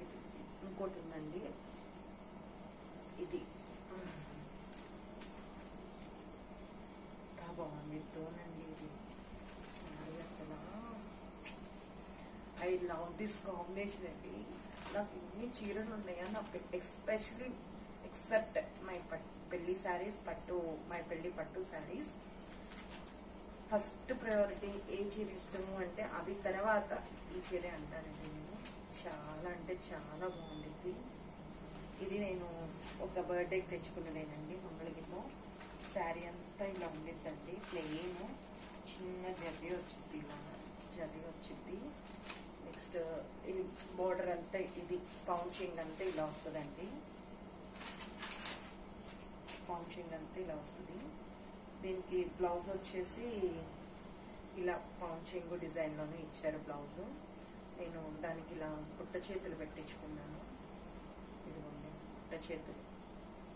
ఇది ఇంకోటి ఉందండి, ఇది ఎంత బాగుంది తోనండి ఇది శారీ. అసలు ఐ లవ్ దిస్ కాంబినేషన్ అండి. నాకు ఎన్ని చీరలు ఉన్నాయో, నాకు ఎస్పెషలీ ఎక్సెప్ట్ మై పెళ్లి శారీస్, మై పెళ్లి పట్టు శారీస్. ఫస్ట్ ప్రయారిటీ ఏ చీర ఇష్టము అంటే అవి, తర్వాత ఈ చీర అంటానండి నేను. చాలా అంటే చాలా బాగుండేది. ఇది నేను ఒక బర్త్డేకి తెచ్చుకున్నదేనండి మంగళగిరిలో. శారీ అంతా ఇలా ఉండిద్దండి, ప్లెయిన్. చిన్న జర్రీ వచ్చింది, ఇలా జర్రీ వచ్చింది. నెక్స్ట్ ఇది బోర్డర్ అంతా, ఇది పౌంచింగ్ అంతా ఇలా వస్తుందండి. పౌంచింగ్ అంతా ఇలా వస్తుంది. దీనికి బ్లౌజ్ వచ్చేసి ఇలా పౌంచింగ్ డిజైన్లోనే ఇచ్చారు బ్లౌజ్. నేను దానికి ఇలా పుట్ట చేతులు పెట్టించుకున్నాను. ఇదిగోండి పుట్ట చేతులు,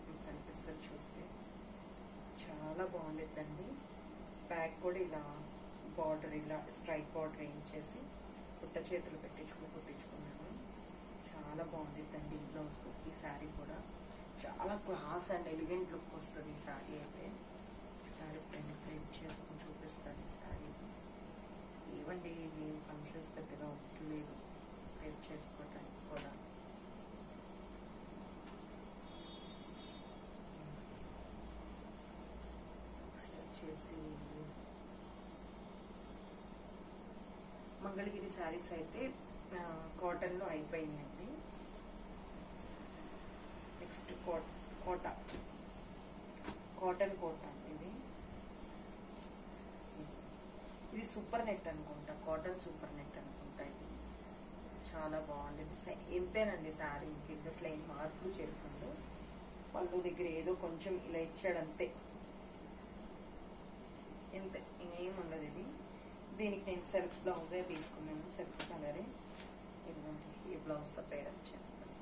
మీకు కనిపిస్తుంది చూస్తే. చాలా బాగుండిద్దండి. బ్యాక్ కూడా ఇలా బార్డర్, ఇలా స్ట్రైట్ బార్డర్ వేయించేసి పుట్ట చేతులు కుట్టించుకున్నాను. చాలా బాగుండిద్దండి ఈ బ్లౌజ్. ఈ శారీ కూడా చాలా క్లాస్ అండ్ ఎలిగెంట్ లుక్ వస్తుంది ఈ శారీ అయితే. ఈ శారీ పైన క్రేప్ చేసుకుని చూపిస్తాను. ఈ శారీ ఇవ్వండి, ఫంక్షన్స్ పెద్దగా లేదు క్రేప్ చేసుకోవటానికి కూడా. నెక్స్ట్ వచ్చేసి మంగళగిరి శారీస్ అయితే కాటన్లో అయిపోయిందండి. నెక్స్ట్ కాటన్ కోట ఇది. ఇది సూపర్ నెట్ అనుకుంటా, కాటన్ సూపర్ నెట్ అనుకుంటా. ఇది చాలా బాగుండేది. ఎంతేనండి శారీ, ఇందుట్లో ఏం మార్పులు చేయకుండా. పళ్ళు దగ్గర ఏదో కొంచెం ఇలా ఇచ్చాడు అంతే, ఇంతే, ఇంకేం ఉండదు. ఇది దీనికి నేను సెల్ఫ్ బ్లౌజే తీసుకున్నాను, సెల్ఫ్ కలరే. ఇదిగోండి, ఈ బ్లౌజ్తో పేరప్ చేస్తాను.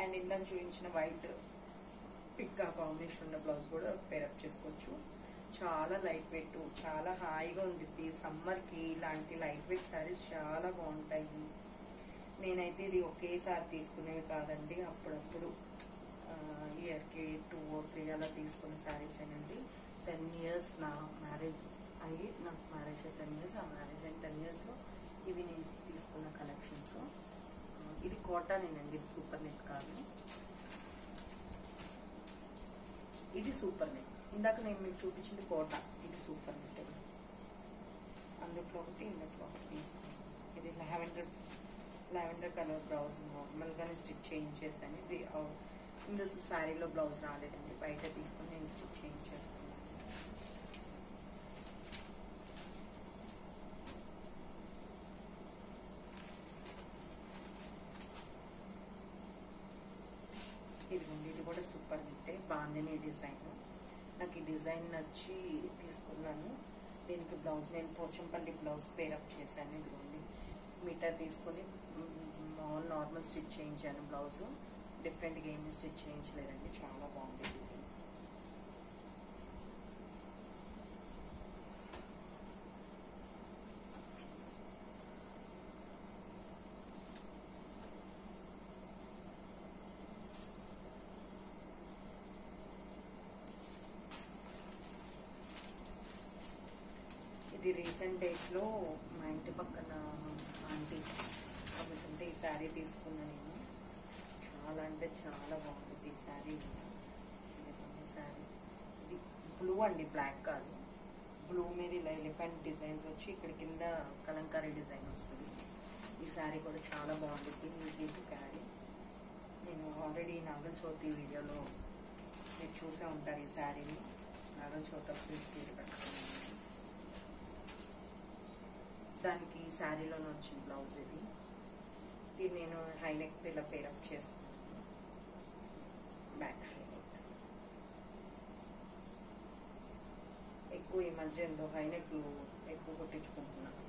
అండ్ ఇందాక చూపించిన వైట్ పిక్కా కాంబినేషన్ ఉన్న బ్లౌజ్ కూడా పేరప్ చేసుకోవచ్చు. చాలా లైట్ వెయిట్, చాలా హాయిగా ఉంటుంది. సమ్మర్కి ఇలాంటి లైట్ వెయిట్ శారీస్ చాలా బాగుంటాయి. నేనైతే ఇది ఒకేసారి తీసుకునేవి కాదండి, అప్పుడప్పుడు ఇయర్కి 2 or 3 అలా తీసుకునే శారీస్ ఏనండి. 10 years నా మ్యారేజ్ అయ్యి, నాకు మ్యారేజ్ 10 years, ఆ మ్యారేజ్ అయిన 10 yearsలో ఇవి నేను తీసుకున్న కలెక్షన్స్. ఇది కాటనేనండి, ఇది సూపర్ నెట్ కాదు. ఇది సూపర్ నెట్. ఇందాక నేను మీకు చూపించింది కోట, ఇది సూపర్ నెట్. అందుట్లో ఒకటి, ఇందుట్లో ఒకటి తీసుకున్నాను. ఇది లావెండర్ కలర్ బ్లౌజ్ నార్మల్గానే స్టిచ్ చేయించేసాను. ఇది ఇందులో శారీలో బ్లౌజ్ రాలేదండి, బయట తీసుకుని నేను స్టిచ్ చేయించేసుకున్నాను. ఇదిగోండి, ఇది కూడా సూపర్ నెట్టే, బాగుంది డిజైన్. నాకు ఈ డిజైన్ నచ్చి తీసుకున్నాను. దీనికి బ్లౌజ్ నేను పోచంపల్లి బ్లౌజ్ పేరప్ చేశాను. ఇదిగోండి, మీటర్ తీసుకొని నార్మల్ స్టిచ్ చేయించాను. బ్లౌజ్ డిఫరెంట్గా ఏమి స్టిచ్ చేయించలేదండి, చాలా బాగుంది. ఇది రీసెంట్ డేస్లో మా ఇంటి పక్కన ఆంటీ అమ్ముతుంటే ఈ శారీ తీసుకున్నా నేను. చాలా అంటే చాలా బాగుంటుంది ఈ శారీ. శారీ ఇది బ్లూ అండి, బ్లాక్ కాదు. బ్లూ మీద ఇలా ఎలిఫెంట్ డిజైన్స్ వచ్చి ఇక్కడ కింద కలంకారీ డిజైన్ వస్తుంది. ఈ శారీ కూడా చాలా బాగుంటుంది, ఈజీ టు క్యారీ. నేను ఆల్రెడీ నాగల చవితి వీడియోలో మీరు చూసే ఉంటారు ఈ శారీని. నాగల చవితి అప్పుడు పెట్టుకున్నాను. దానికి శారీలోనే వచ్చిన బ్లౌజ్ ఇది. ఇది నేను హైనెక్ ఇలా పేరప్ చేస్తాను, బ్యాక్ హైనెక్. ఎక్కువ ఈ మధ్య ఎంతో హైనెక్ ఎక్కువ కొట్టించుకుంటున్నాను.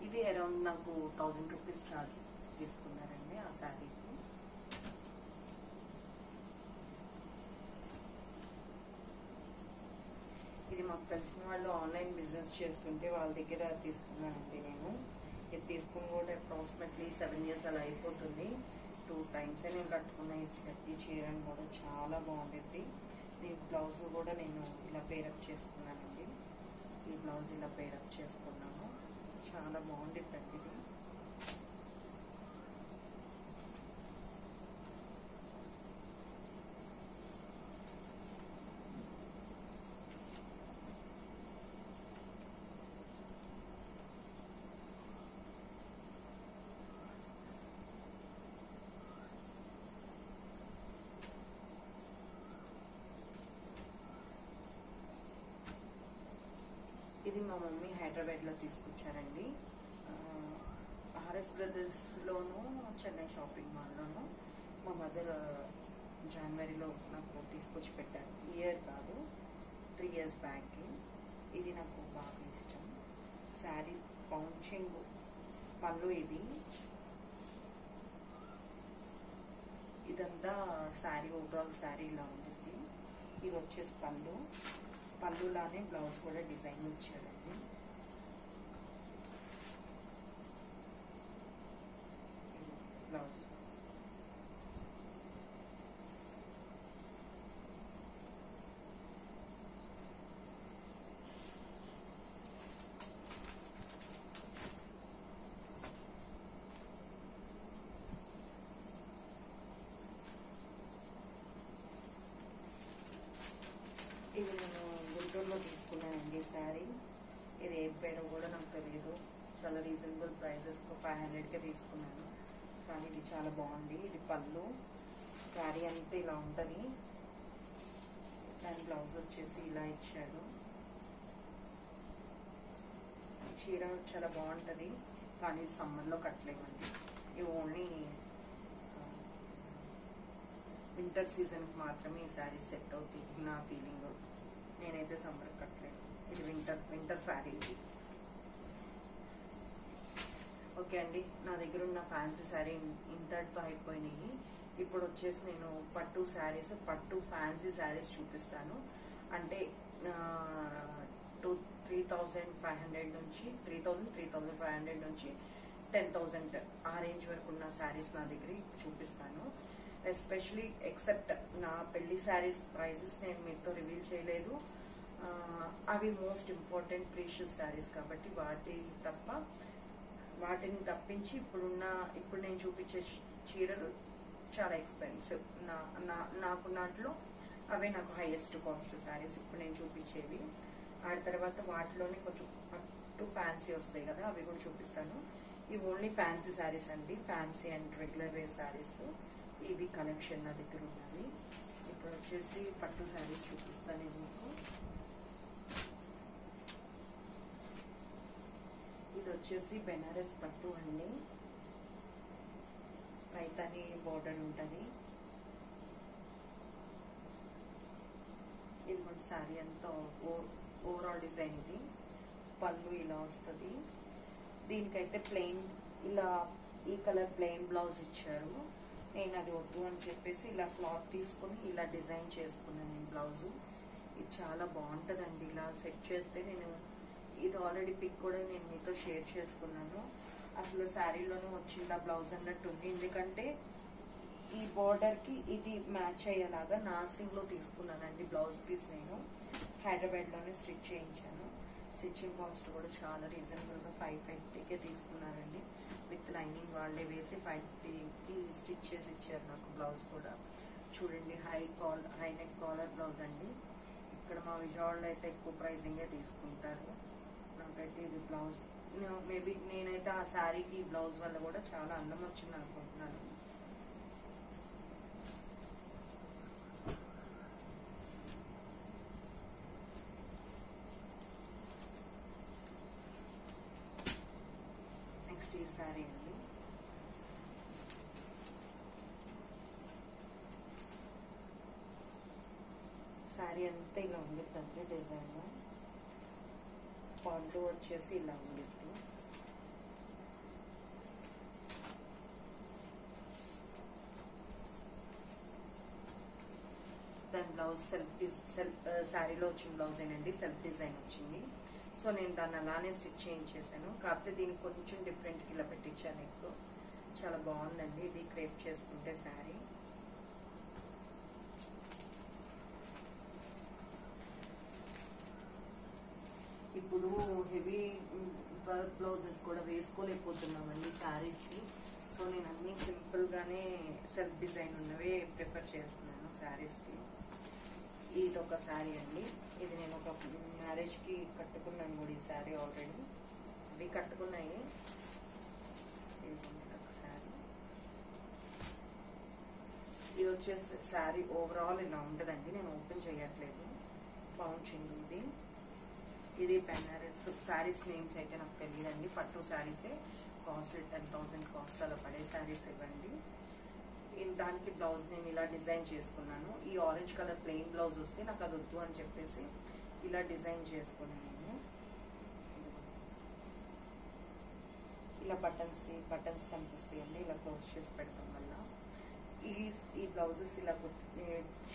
ఇది అరౌండ్ నాకు 1000 రూపీస్ ఛార్జ్ తీసుకున్నారండి ఆ శారీకి. ఇది మాకు తెలిసిన వాళ్ళు ఆన్లైన్ బిజినెస్ చేస్తుంటే వాళ్ళ దగ్గర తీసుకున్నానండి నేను. ఇది తీసుకుని కూడా అప్రాక్సిమేట్లీ 7 years అలా అయిపోతుంది. 2 times నేను కట్టుకున్న ఈ చీరని కూడా చాలా బాగుంటుంది. దీని బ్లౌజ్ కూడా నేను ఇలా పేరప్ చేసుకున్నానండి. ఈ బ్లౌజ్ ఇలా పేరప్ చేసుకున్నాను, చాలా బాగుంటుందండి ఇది. ఇది మా మమ్మీ హైదరాబాద్లో తీసుకొచ్చారండి. ఆర్ఎస్ బ్రదర్స్లోను, చెన్నై షాపింగ్ మాల్లోను. మా మదర్ జనవరిలో నాకు తీసుకొచ్చి పెట్టారు. ఇయర్ కాదు, 3 years బ్యాక్. ఇది నాకు బాగా ఇష్టం. శారీ పౌంచింగ్ పళ్ళు, ఇదంతా శారీ ఓవరాల్ శారీ ఇలా ఉంటుంది. ఇది వచ్చేసి పళ్ళులానే బ్లౌజ్ కూడా డిజైన్ ఇచ్చారండి. బ్లౌజ్ ఇది నేను అమెజాన్లో తీసుకున్నానండి శారీ. ఇది ఏం పేరో కూడా నాకు తెలియదు. చాలా రీజనబుల్ ప్రైజెస్ 500కే తీసుకున్నాను. కానీ ఇది చాలా బాగుంది. ఇది పళ్ళు, శారీ అంతా ఇలా ఉంటుంది. దాని బ్లౌజ్ వచ్చేసి ఇలా ఇచ్చాడు. చీర చాలా బాగుంటుంది, కానీ ఇది సమ్మర్లో కట్టలేమండి. ఇవి ఓన్లీ వింటర్ సీజన్కి మాత్రమే ఈ శారీ సెట్ అవుతుంది నా ఫీలింగ్. నేనైతే సమ్మర్ కట్టలేదు. ఇది వింటర్ శారీ ఇది. ఓకే అండి, నా దగ్గర ఉన్న ఫ్యాన్సీ శారీ ఇంతటితో అయిపోయినాయి. ఇప్పుడు వచ్చేసి నేను పట్టు శారీస్, పట్టు ఫ్యాన్సీ శారీస్ చూపిస్తాను. అంటే 3,500 నుంచి 3,500 నుంచి 10,000 ఆ రేంజ్ వరకు ఉన్న శారీస్ నా దగ్గర చూపిస్తాను. ఎస్పెషలీ ఎక్సెప్ట్ నా పెళ్లి శారీస్ ప్రైజెస్ నేను మీతో రివీల్ చేయలేదు. అవి మోస్ట్ ఇంపార్టెంట్ ప్రీషియస్ శారీస్ కాబట్టి వాటిని తప్పించి ఇప్పుడు నేను చూపించే చీరలు చాలా ఎక్స్పెన్సివ్. నాకు నాట్లో అవే నాకు హైయెస్ట్ కాస్ట్ శారీస్ ఇప్పుడు నేను చూపించేవి. ఆ తర్వాత వాటిలోనే కొంచెం పట్టు ఫ్యాన్సీ వస్తాయి కదా, అవి కూడా చూపిస్తాను. ఇవి ఓన్లీ ఫ్యాన్సీ శారీస్ అండి, fancy and regular wear saris. ఇవి కలెక్షన్ నా దగ్గర ఉన్నది. ఇప్పుడు వచ్చేసి పట్టు శారీస్ చూపిస్తాను మీకు. ఇది వచ్చేసి బెనారస్ పట్టు అండి, పైతాని బోర్డర్ ఉంటుంది. ఇది మన శారీ అంతా ఓవరాల్ డిజైన్. ఇది పళ్ళు ఇలా వస్తుంది. దీనికైతే ప్లెయిన్ ఇలా ఈ కలర్ ప్లెయిన్ బ్లౌజ్ ఇచ్చారు. నేను అది వద్దు అని చెప్పేసి ఇలా క్లాత్ తీసుకుని ఇలా డిజైన్ చేసుకున్నాను నేను బ్లౌజు. ఇది చాలా బాగుంటుందండి. ఇలా సెట్ చేస్తే నేను ఇది ఆల్రెడీ పిక్ కూడా నేను మీతో షేర్ చేసుకున్నాను. అసలు శారీలోనే వచ్చిందా బ్లౌజ్ అన్నట్టు ఉంది. ఎందుకంటే ఈ బార్డర్కి ఇది మ్యాచ్ అయ్యేలాగా నాసింగ్లో తీసుకున్నానండి బ్లౌజ్ పీస్. నేను హైదరాబాద్లోనే స్టిచ్ చేయించాను. స్టిచ్చింగ్ కాస్ట్ కూడా చాలా రీజనబుల్గా 550కే తీసుకున్నారండి. విత్ లైనింగ్ వాళ్ళే వేసి 550కి స్టిచ్ చేసి ఇచ్చారు నాకు బ్లౌజ్ కూడా. చూడండి, హై నెక్ కాలర్ బ్లౌజ్ అండి. ఇక్కడ మా విజయవాడలో అయితే ఎక్కువ ప్రైజింగే తీసుకుంటారు. నాకైతే ఇది బ్లౌజ్ మేబీ నేనైతే ఆ శారీకి బ్లౌజ్ వల్ల కూడా చాలా అందం వచ్చింది అనుకుంటున్నాను. నెక్స్ట్ ఈ శారీ అండి. శారీ అంతా ఇలా ఉండిద్దండి డిజైన్. పళ్ళు వచ్చేసి ఇలా ఉండిద్ది. దాని బ్లౌజ్ శారీలో వచ్చిన బ్లౌజ్ ఏనండి, సెల్ఫ్ డిజైన్ వచ్చింది. సో నేను దాన్ని అలానే స్టిచ్ చేయించేసాను. కాకపోతే దీనికి కొంచెం డిఫరెంట్కి ఇలా పెట్టించాను. ఎక్కువ చాలా బాగుందండి. ఇది క్రేప్ చేసుకుంటే శారీ. ఇప్పుడు హెవీ వర్క్ బ్లౌజెస్ కూడా వేసుకోలేకపోతున్నామండి శారీస్కి. సో నేను అన్ని సింపుల్గానే సెల్ఫ్ డిజైన్ ఉన్నవే ప్రిఫర్ చేస్తున్నాను శారీస్కి. ఇది ఒక శారీ అండి. ఇది నేను ఒక మ్యారేజ్కి కట్టుకున్నాను కూడా ఈ శారీ ఆల్రెడీ. అవి కట్టుకున్నాయి. ఇది ఒక శారీ. ఇది వచ్చేసి శారీ ఓవరాల్ ఇలా ఉంటుందండి. నేను ఓపెన్ చేయట్లేదు. పౌంచింగ్ ఇది. ఇది బెనారస్ శారీస్ నేమ్స్ అయితే నాకు తెలియదండి. పట్టు శారీసే కాస్ట్ 10,000 కాస్ట్ అలా పడే శారీస్ ఇవ్వండి. దానికి బ్లౌజ్ నేను ఇలా డిజైన్ చేసుకున్నాను. ఈ ఆరెంజ్ కలర్ ప్లెయిన్ బ్లౌజ్ వస్తే నాకు అది వద్దు అని చెప్పేసి ఇలా డిజైన్ చేసుకున్నాను నేను. ఇలా బటన్స్ కనిపిస్తాయండి ఇలా క్లోజ్ చేసి పెడతాం వల్ల. ఈ బ్లౌజెస్ ఇలా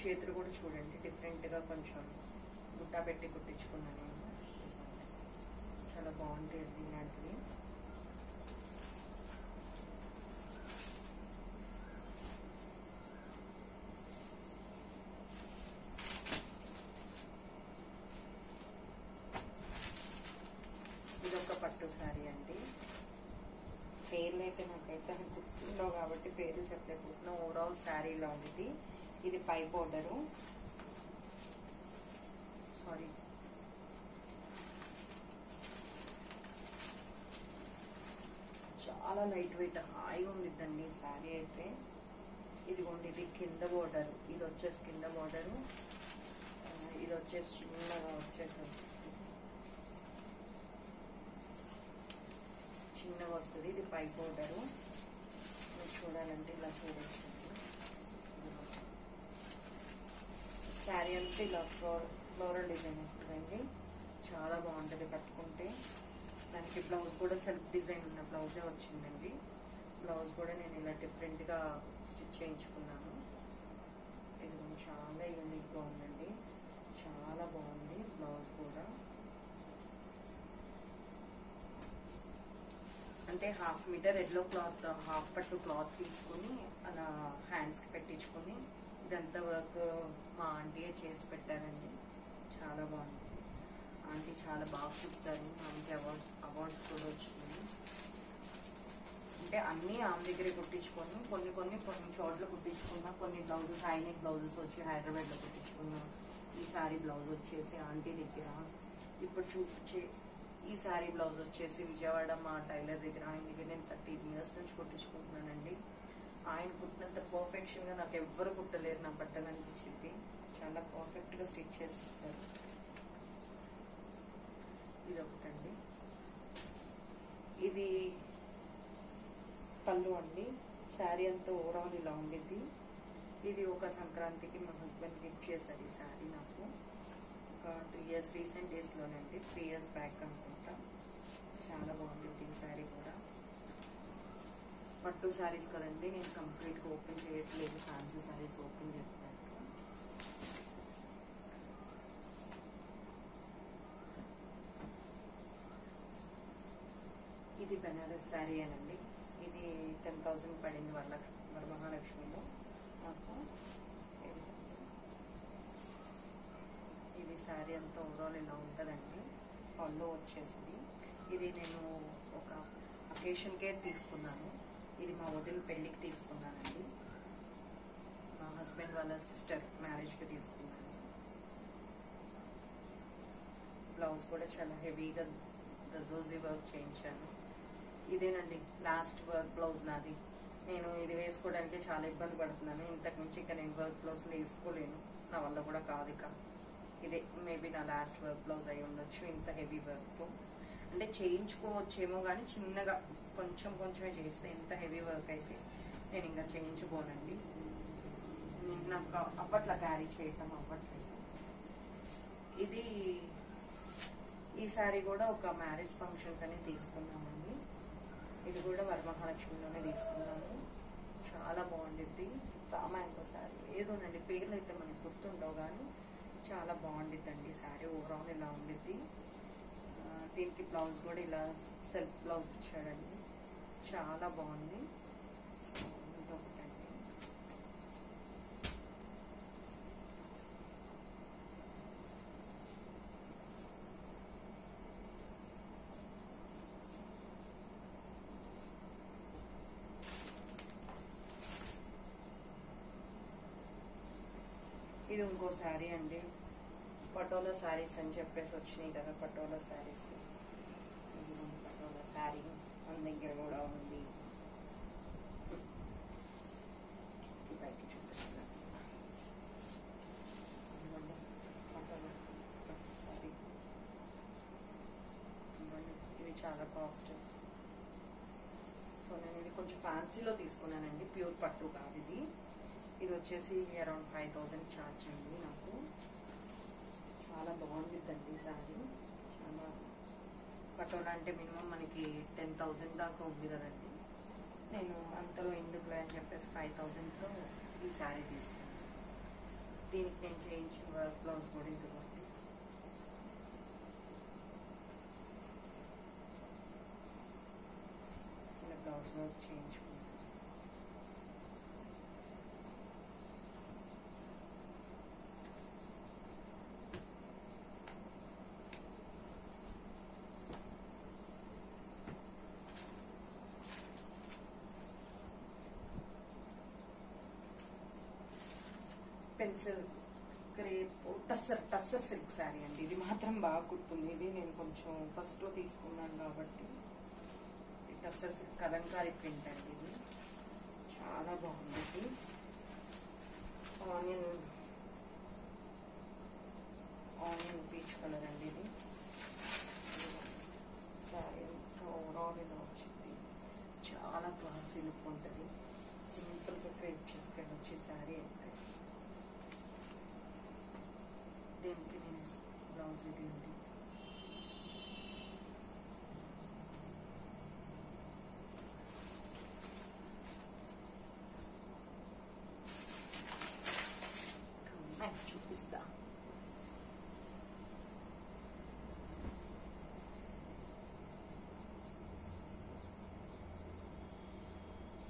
చేతులు కూడా చూడండి డిఫరెంట్గా కొంచెం గుట్టా పెట్టి కుట్టించుకున్నాను నేను. చాలా బాగుంటాయి ఇలాంటివి. ఇదొక పట్టు శారీ అండి. పేర్లు అయితే నాకైతే గుర్తుండవు కాబట్టి పేర్లు చెప్పలేకపోతున్నా. ఓవరాల్ శారీలో ఉంది. ఇది పై బోర్డరు, సారీ చాలా లైట్ వెయిట్ హాయిగా ఉండిద్దండి శారీ అయితే. ఇదిగోండి, ఇది కింద బోర్డరు, ఇది వచ్చేసి కింద బోర్డరు, ఇది వచ్చేసి చిన్నగా వచ్చేసరి చిన్నగా వస్తుంది. ఇది పై బోర్డరు. మీరు చూడాలంటే ఇలా చూడొచ్చు. శారీ అంతా ఇలా ఫ్లోరల్ డిజైన్ వస్తుందండి. చాలా బాగుంటుంది కట్టుకుంటే. దానికి బ్లౌజ్ కూడా సెల్ఫ్ డిజైన్ ఉన్న బ్లౌజే వచ్చిందండి. బ్లౌజ్ కూడా నేను ఇలా డిఫరెంట్గా స్టిచ్ చేయించుకున్నాను. ఇది చాలా యూనిక్గా ఉందండి, చాలా బాగుంది బ్లౌజ్ కూడా. అంటే 1/2 మీటర్ ఎల్లో క్లాత్, హాఫ్ పట్టు క్లాత్ తీసుకుని అలా హ్యాండ్స్కి పెట్టించుకొని ఇదంతా వర్క్ మా ఆంటీయే చేసి పెట్టారండి. చాలా బాగుంది. ఆంటీ చాలా బాగా కుడతారు. ఆంటీ అవార్డ్స్ కూడా వచ్చినాయి. అంటే అన్నీ ఆమె దగ్గరే కుట్టించుకొని కొన్ని చోట్ల కుట్టించుకున్నా. కొన్ని బ్లౌజెస్ హైనెక్ బ్లౌజెస్ వచ్చి హైదరాబాద్లో కుట్టించుకున్నా. ఈ శారీ బ్లౌజ్ వచ్చేసి ఆంటీ దగ్గర, ఇప్పుడు చూపించే ఈ శారీ బ్లౌజ్ వచ్చేసి విజయవాడ మా టైలర్ దగ్గర. ఆయన దగ్గర నేను 13 years నుంచి కుట్టించుకుంటున్నానండి. ఆయన కుట్టినంత పర్ఫెక్షన్గా నాకు ఎవ్వరు కుట్టలేరు నా బట్టలని చెప్పి. చాలా పర్ఫెక్ట్గా స్టిచ్ చేసిస్తారు. ఇది ఒకటండి. ఇది పళ్ళు అండి. శారీ అంతా ఓవరాల్ ఇలా ఉండిద్ది. ఇది ఒక సంక్రాంతికి మా హస్బెండ్ గిఫ్ట్ చేశారు ఈ శారీ నాకు. ఒక 3 years రీసెంట్ డేస్లోనండి, 3 years బ్యాక్ అనుకుంటా. చాలా బాగుంటుంది ఈ శారీ కూడా. పట్టు శారీస్ కదండి, నేను కంప్లీట్గా ఓపెన్ చేయట్లేదు. ఫ్యాన్సీ శారీస్ ఓపెన్ చేస్తాను. ఇది బెనారస్ శారీ అనండి. ఇది 10,000 పడింది వరమహాలక్ష్మిలో నాకు. ఇది శారీ అంతా ఓవరాల్ ఇలా ఉంటుందండి. పళ్ళు వచ్చేసింది. ఇది నేను ఒక అకేషన్కే తీసుకున్నాను. ఇది మా వదిన పెళ్ళికి తీసుకున్నానండి. మా హస్బెండ్ వాళ్ళ సిస్టర్ మ్యారేజ్కి తీసుకున్నాను. బ్లౌజ్ కూడా చాలా హెవీగా దజోజీ వర్క్ చేయించాను. ఇదేనండి లాస్ట్ వర్క్ బ్లౌజ్ నాది. నేను ఇది వేసుకోవడానికి చాలా ఇబ్బంది పడుతున్నాను. ఇంతకుమించి ఇంకా నేను వర్క్ బ్లౌజ్లు వేసుకోలేను, నా వల్ల కూడా కాదు. ఇక ఇదే మేబీ నా లాస్ట్ వర్క్ బ్లౌజ్ అయి ఉండొచ్చు. ఇంత హెవీ వర్క్తో అంటే చేయించుకోవచ్చేమో, కానీ చిన్నగా కొంచెమే చేస్తే, ఇంత హెవీ వర్క్ అయితే నేను ఇంకా చేయించుకోనండి. నాకు అప్పట్లో క్యారీ చేయటం అవ్వట్లేదు. ఇది ఈ శారీ కూడా ఒక మ్యారేజ్ ఫంక్షన్ కానీ తీసుకున్నామండి. ఇది కూడా వరమహాలక్ష్మిలోనే తీసుకున్నాను. చాలా బాగుండిద్ది. రామాయంతో శారీ ఏదోనండి, పేర్లు అయితే మనకి గుర్తుండవు కానీ చాలా బాగుండిద్దండి శారీ. ఓవరాల్ ఇలా ఉండిద్ది. దీనికి బ్లౌజ్ కూడా ఇలా సెల్ఫ్ బ్లౌజ్ ఇచ్చాడండి. చాలా బాగుంది. సో ఇంకొకటండి, ఇది ఇంకో శారీ అండి. పటోలా శారీస్ అని చెప్పేసి వచ్చినాయి కదా, పటోలా శారీస్. ఇది పటోలా శారీ మన దగ్గర కూడా ఉంది. బయట చూపిస్తున్నాను. పటోలా శారీ ఇవి చాలా కాస్ట్. సో నేను ఇది కొంచెం ఫ్యాన్సీలో తీసుకున్నానండి, ప్యూర్ పట్టు కాదు ఇది. ఇది వచ్చేసి అరౌండ్ 5,000 ఛార్జ్ అండి నాకు. చాలా బాగుండిద్దండి శారీ. చాలా పటోలా అంటే మినిమం మనకి 10,000 దాకా ఉంది కదండి. నేను అంతలో ఎందుకులే అని చెప్పేసి 5,000లో ఈ శారీ తీసుకున్నాను. దీనికి నేను చేయించిన వర్క్ బ్లౌజ్ కూడా ఇదిగోండి. ఇలా బ్లౌజ్ వర్క్ చేయించుకున్నాను. Pencil crepe tussar silk sari అండి. ఇది మాత్రం బాగా గుర్తుంది. ఇది నేను కొంచెం ఫస్ట్లో తీసుకున్నాను కాబట్టి టస్సర్ సిల్క్ కలంకారీ ప్రింట్ అండి. ఇది చాలా బాగుంది. ఆనియన్ పీచ్ కలర్ అండి. ఇది శారీ ఓవరాల్ ఇలా వచ్చింది. చాలా క్లాసీ లుక్ ఉంటుంది. సింపుల్గా క్రేప్ చేసుకొని వచ్చే శారీ అయితే. దీనికి నేను బ్లౌజ్ ఇది ఉంది. చూపిస్తా.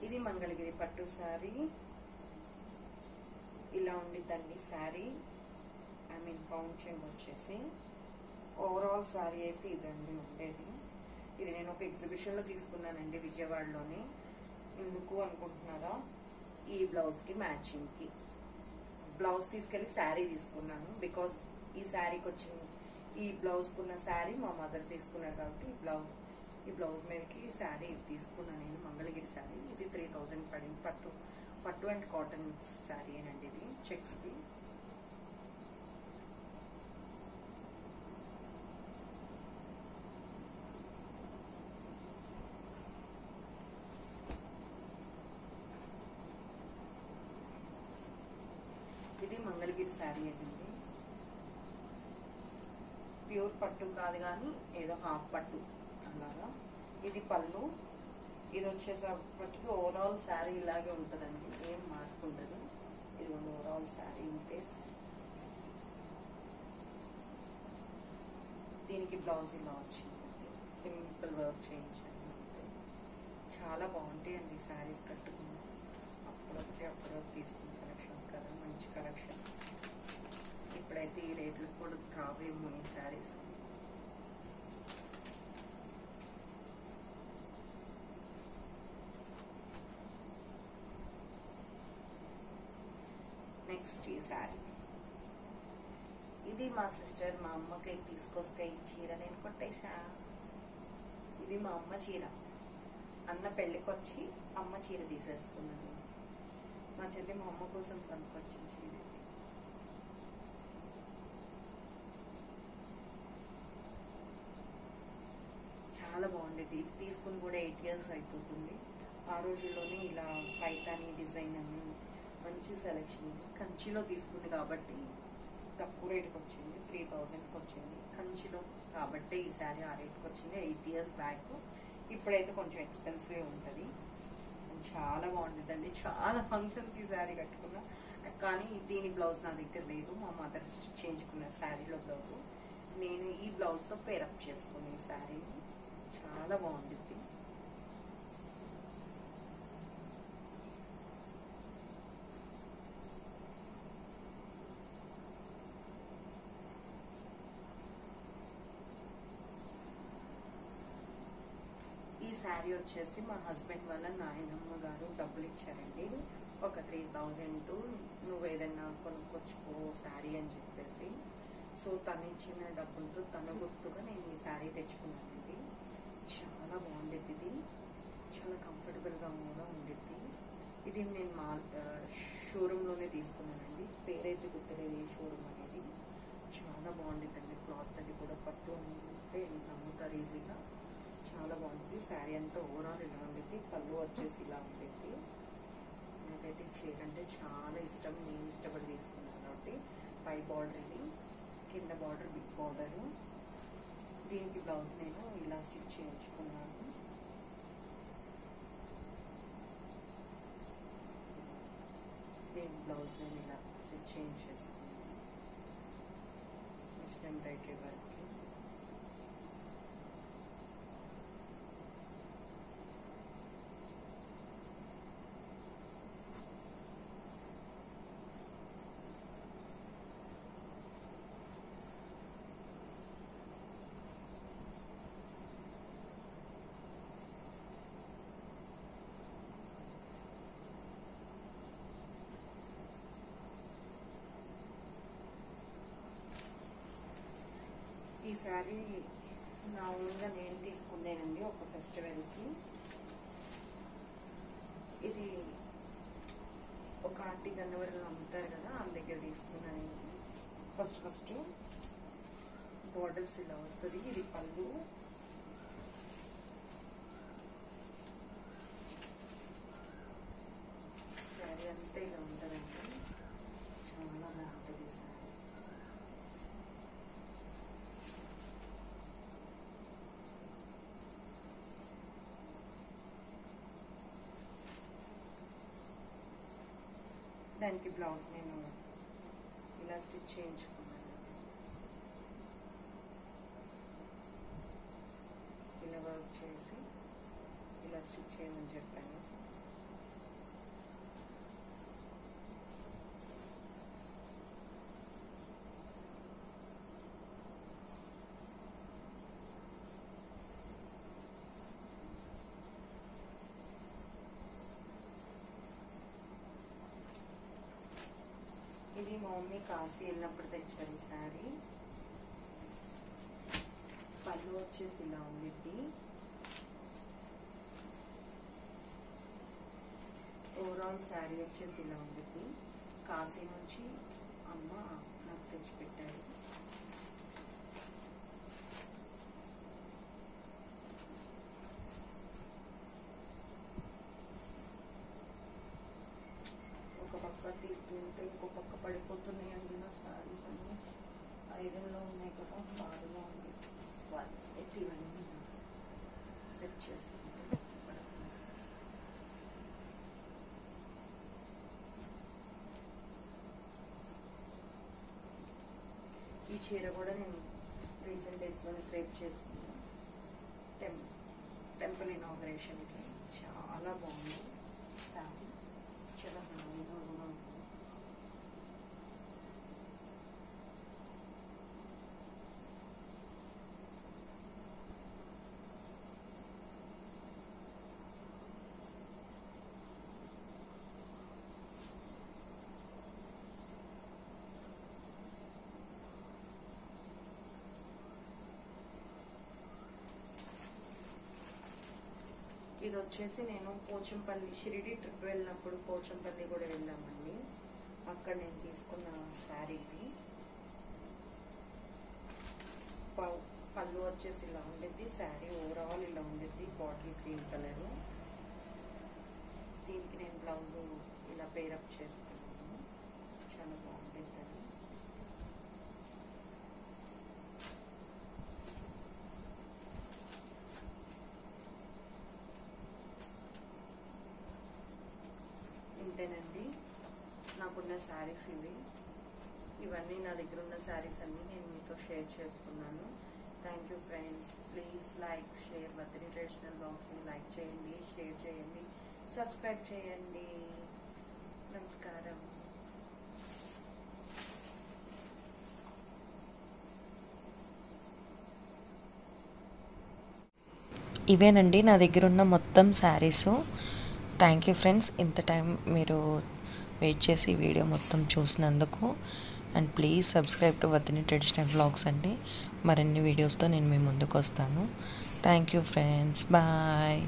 ఇది మంగళగిరి పట్టు శారీ. ఇలా ఉండిద్దండి శారీ. కౌంట్ చేయండి వచ్చేసి. ఓవరాల్ శారీ అయితే ఇదండి ఉండేది. ఇది నేను ఒక ఎగ్జిబిషన్ లో తీసుకున్నానండి విజయవాడలోని. ఎందుకు అనుకుంటున్నారా, ఈ బ్లౌజ్ కి మ్యాచింగ్ కి బ్లౌజ్ తీసుకెళ్లి శారీ తీసుకున్నాను. బికాస్ ఈ శారీకి వచ్చిన ఈ బ్లౌజ్ కున్న శారీ మా మదర్ తీసుకున్నారు కాబట్టి ఈ బ్లౌజ్ మీదకి శారీ తీసుకున్నాను నేను. మంగళగిరి శారీ. ఇది 3000 పడింది. పట్టు అండ్ కాటన్ శారీ అండి. ఇది చెక్స్ కి. ఇది మంగళగిరి శారీ అండి. ప్యూర్ పట్టు కాదు కానీ ఏదో హాఫ్ పట్టు అలాగా. ఇది పళ్ళు. ఇది వచ్చేసప్పటికి ఓవరాల్ శారీ ఇలాగే ఉంటుందండి. ఏం మార్పు ఉండదు. ఇది ఓవరాల్ శారీ ఇంతే. దీనికి బ్లౌజ్ ఇలా వచ్చిందండి. సింపుల్ వర్క్ చేయించండి అంతే. చాలా బాగుంటాయండి శారీస్ కట్టుకుని. అప్పుడొకటి తీసుకున్న కలెక్షన్స్ కదా, మంచి కలెక్షన్. ఇప్పుడైతే ఈ రేట్లు కూడా రావేమో ఈ శారీస్. నెక్స్ట్ ఈ శారీ. ఇది మా సిస్టర్ మా అమ్మకి తీసుకొస్తే ఈ చీర నేను కొట్టేసా. ఇది మా అమ్మ చీర. అన్న పెళ్లికి వచ్చి అమ్మ చీర తీసేసుకున్నాను. మా చెల్లి మా అమ్మ కోసం కొనుక్కొచ్చిన చీర. చాలా బాగుండేది. ఇది తీసుకుని కూడా 8 years అయిపోతుంది. ఆ రోజుల్లోనే ఇలా పైతాని డిజైన్ అని మంచి సెలెక్షన్. కంచిలో తీసుకుంది కాబట్టి తక్కువ రేటుకి వచ్చింది. 3000కి వచ్చింది. కంచిలో కాబట్టి ఈ శారీ ఆ రేటుకి వచ్చింది. 8 years బ్యాక్. ఇప్పుడైతే కొంచెం ఎక్స్పెన్సివ్ ఉంటుంది. చాలా బాగుంటుందండి. చాలా ఫంక్షన్స్కి శారీ కట్టుకున్నా. కానీ దీని బ్లౌజ్ నా దగ్గర లేదు. మా మదర్ చేయించుకున్న శారీలో బ్లౌజ్ నేను ఈ బ్లౌజ్తో పేరప్ చేసుకుని ఈ శారీని. చాలా బాగుంటుంది. ఈ శారీ వచ్చేసి మా హస్బెండ్ వాళ్ళ నాయనమ్మ గారు డబ్బులు ఇచ్చారండి. ఒక 3000 నువ్వు ఏదైనా కొనుక్కొచ్చుకో శారీ అని చెప్పేసి. సో తను ఇచ్చిన డబ్బులతో తన గుర్తుగా నేను ఈ శారీ తెచ్చుకున్నానండి. చాలా బాగుండేది. ఇది చాలా కంఫర్టబుల్గా కూడా ఉండేది. ఇది నేను మా షోరూంలోనే తీసుకున్నానండి. పేరైతే గుర్తులేదు ఈ షోరూమ్ అనేది. చాలా బాగుండేదండి. క్లాత్ అది కూడా పట్టు అంటే నమ్ముతారు ఈజీగా. చాలా బాగుంటుంది. శారీ అంతా ఓవరాల్ ఇలా ఉండేది. పళ్ళు వచ్చేసి ఇలా ఉండేది. నాకైతే చీర అంటే చాలా ఇష్టం. నేను ఇష్టపడి తీసుకున్నాను కాబట్టి. పై బార్డర్ ఇది, కింద బార్డర్ బిగ్ బార్డరు. దీనికి బ్లౌజ్ నేను ఇలా స్టిచ్ చేయించుకున్నాను. దీని బ్లౌజ్ నేను ఇలా స్టిచ్ చేయించేసుకున్నాను. Next embroidery work. ఈ శారీ నా ఓన్గా నేను తీసుకున్నానండి ఒక ఫెస్టివల్కి. గన్నవరంలో అమ్ముతారు కదా, వాళ్ళ దగ్గర తీసుకున్నాను. ఫస్ట్ బోర్డర్స్ ఇలా వస్తుంది. ఇది పళ్ళు. శారీ అంతా ఇలా ఉంటుందండి, చాలా బాగుంటుంది శారీ. దానికి బ్లౌజ్ నేను ఇలా స్టిచ్ చేయించుకున్నాను. ఇలా వర్క్ చేసి ఇలా స్టిచ్ చేయమని చెప్పాను. ఇది మా మమ్మీ కాశీ వెళ్ళినప్పుడు తెచ్చారు ఈ శారీ. పళ్ళు వచ్చేసి ఇలా ఉండిద్ది. ఓవరాల్ శారీ వచ్చేసి ఇలా ఉండిద్ది. కాశీ నుంచి అమ్మ నాకు తెచ్చిపెట్టారు. ఒక పక్క తీసుకుంటే ఇంకో పక్క పడిపోతున్నాయండి నా శారీస్ అన్నీ. ఐరన్లో ఉన్నాయి కదా, బాగా ఉంది. ఇవన్నీ సెట్ చేసుకుంటే ఈ చీర కూడా నేను రీసెంట్ డేస్లోనే క్రేప్ చేసుకున్నాను. టెంపుల్ ఇనాగరేషన్కి చాలా బాగుంది శారీ, చాలా హాయిగా కూడా ఉంటుంది. ఇది వచ్చేసి నేను పోచంపల్లి షిరిడి ట్రిప్ వెళ్ళినప్పుడు పోచంపల్లి కూడా వెళ్ళామండి. అక్కడ నేను తీసుకున్న శారీ ఇది. పళ్ళు వచ్చేసి ఇలా ఉండిద్ది. శారీ ఓవరాల్ ఇలా ఉండిద్ది, బాటిల్ గ్రీన్ కలర్. దీనికి నేను బ్లౌజ్ ఇలా పేరప్ చేస్తున్నాను, చాలా బాగుంటుంది అది. ఇంతేనండి నాకున్న శారీస్ ఇవి. ఇవన్నీ నా దగ్గర ఉన్న శారీస్ అన్నీ నేను మీతో షేర్ చేసుకున్నాను. Thank you friends. Please like, share Vadini traditional బ్లాగ్స్ని లైక్ చేయండి, షేర్ చేయండి, సబ్స్క్రైబ్ చేయండి. నమస్కారం. ఇవేనండి నా దగ్గర ఉన్న మొత్తం శారీసు. థ్యాంక్ యూ ఫ్రెండ్స్, ఇంత టైం మీరు వెయిట్ చేసి వీడియో మొత్తం చూసినందుకు. And please subscribe to Vadini traditional vlogs అండి. మరిన్ని వీడియోస్తో నేను మీ ముందుకు వస్తాను. Thank you friends, bye.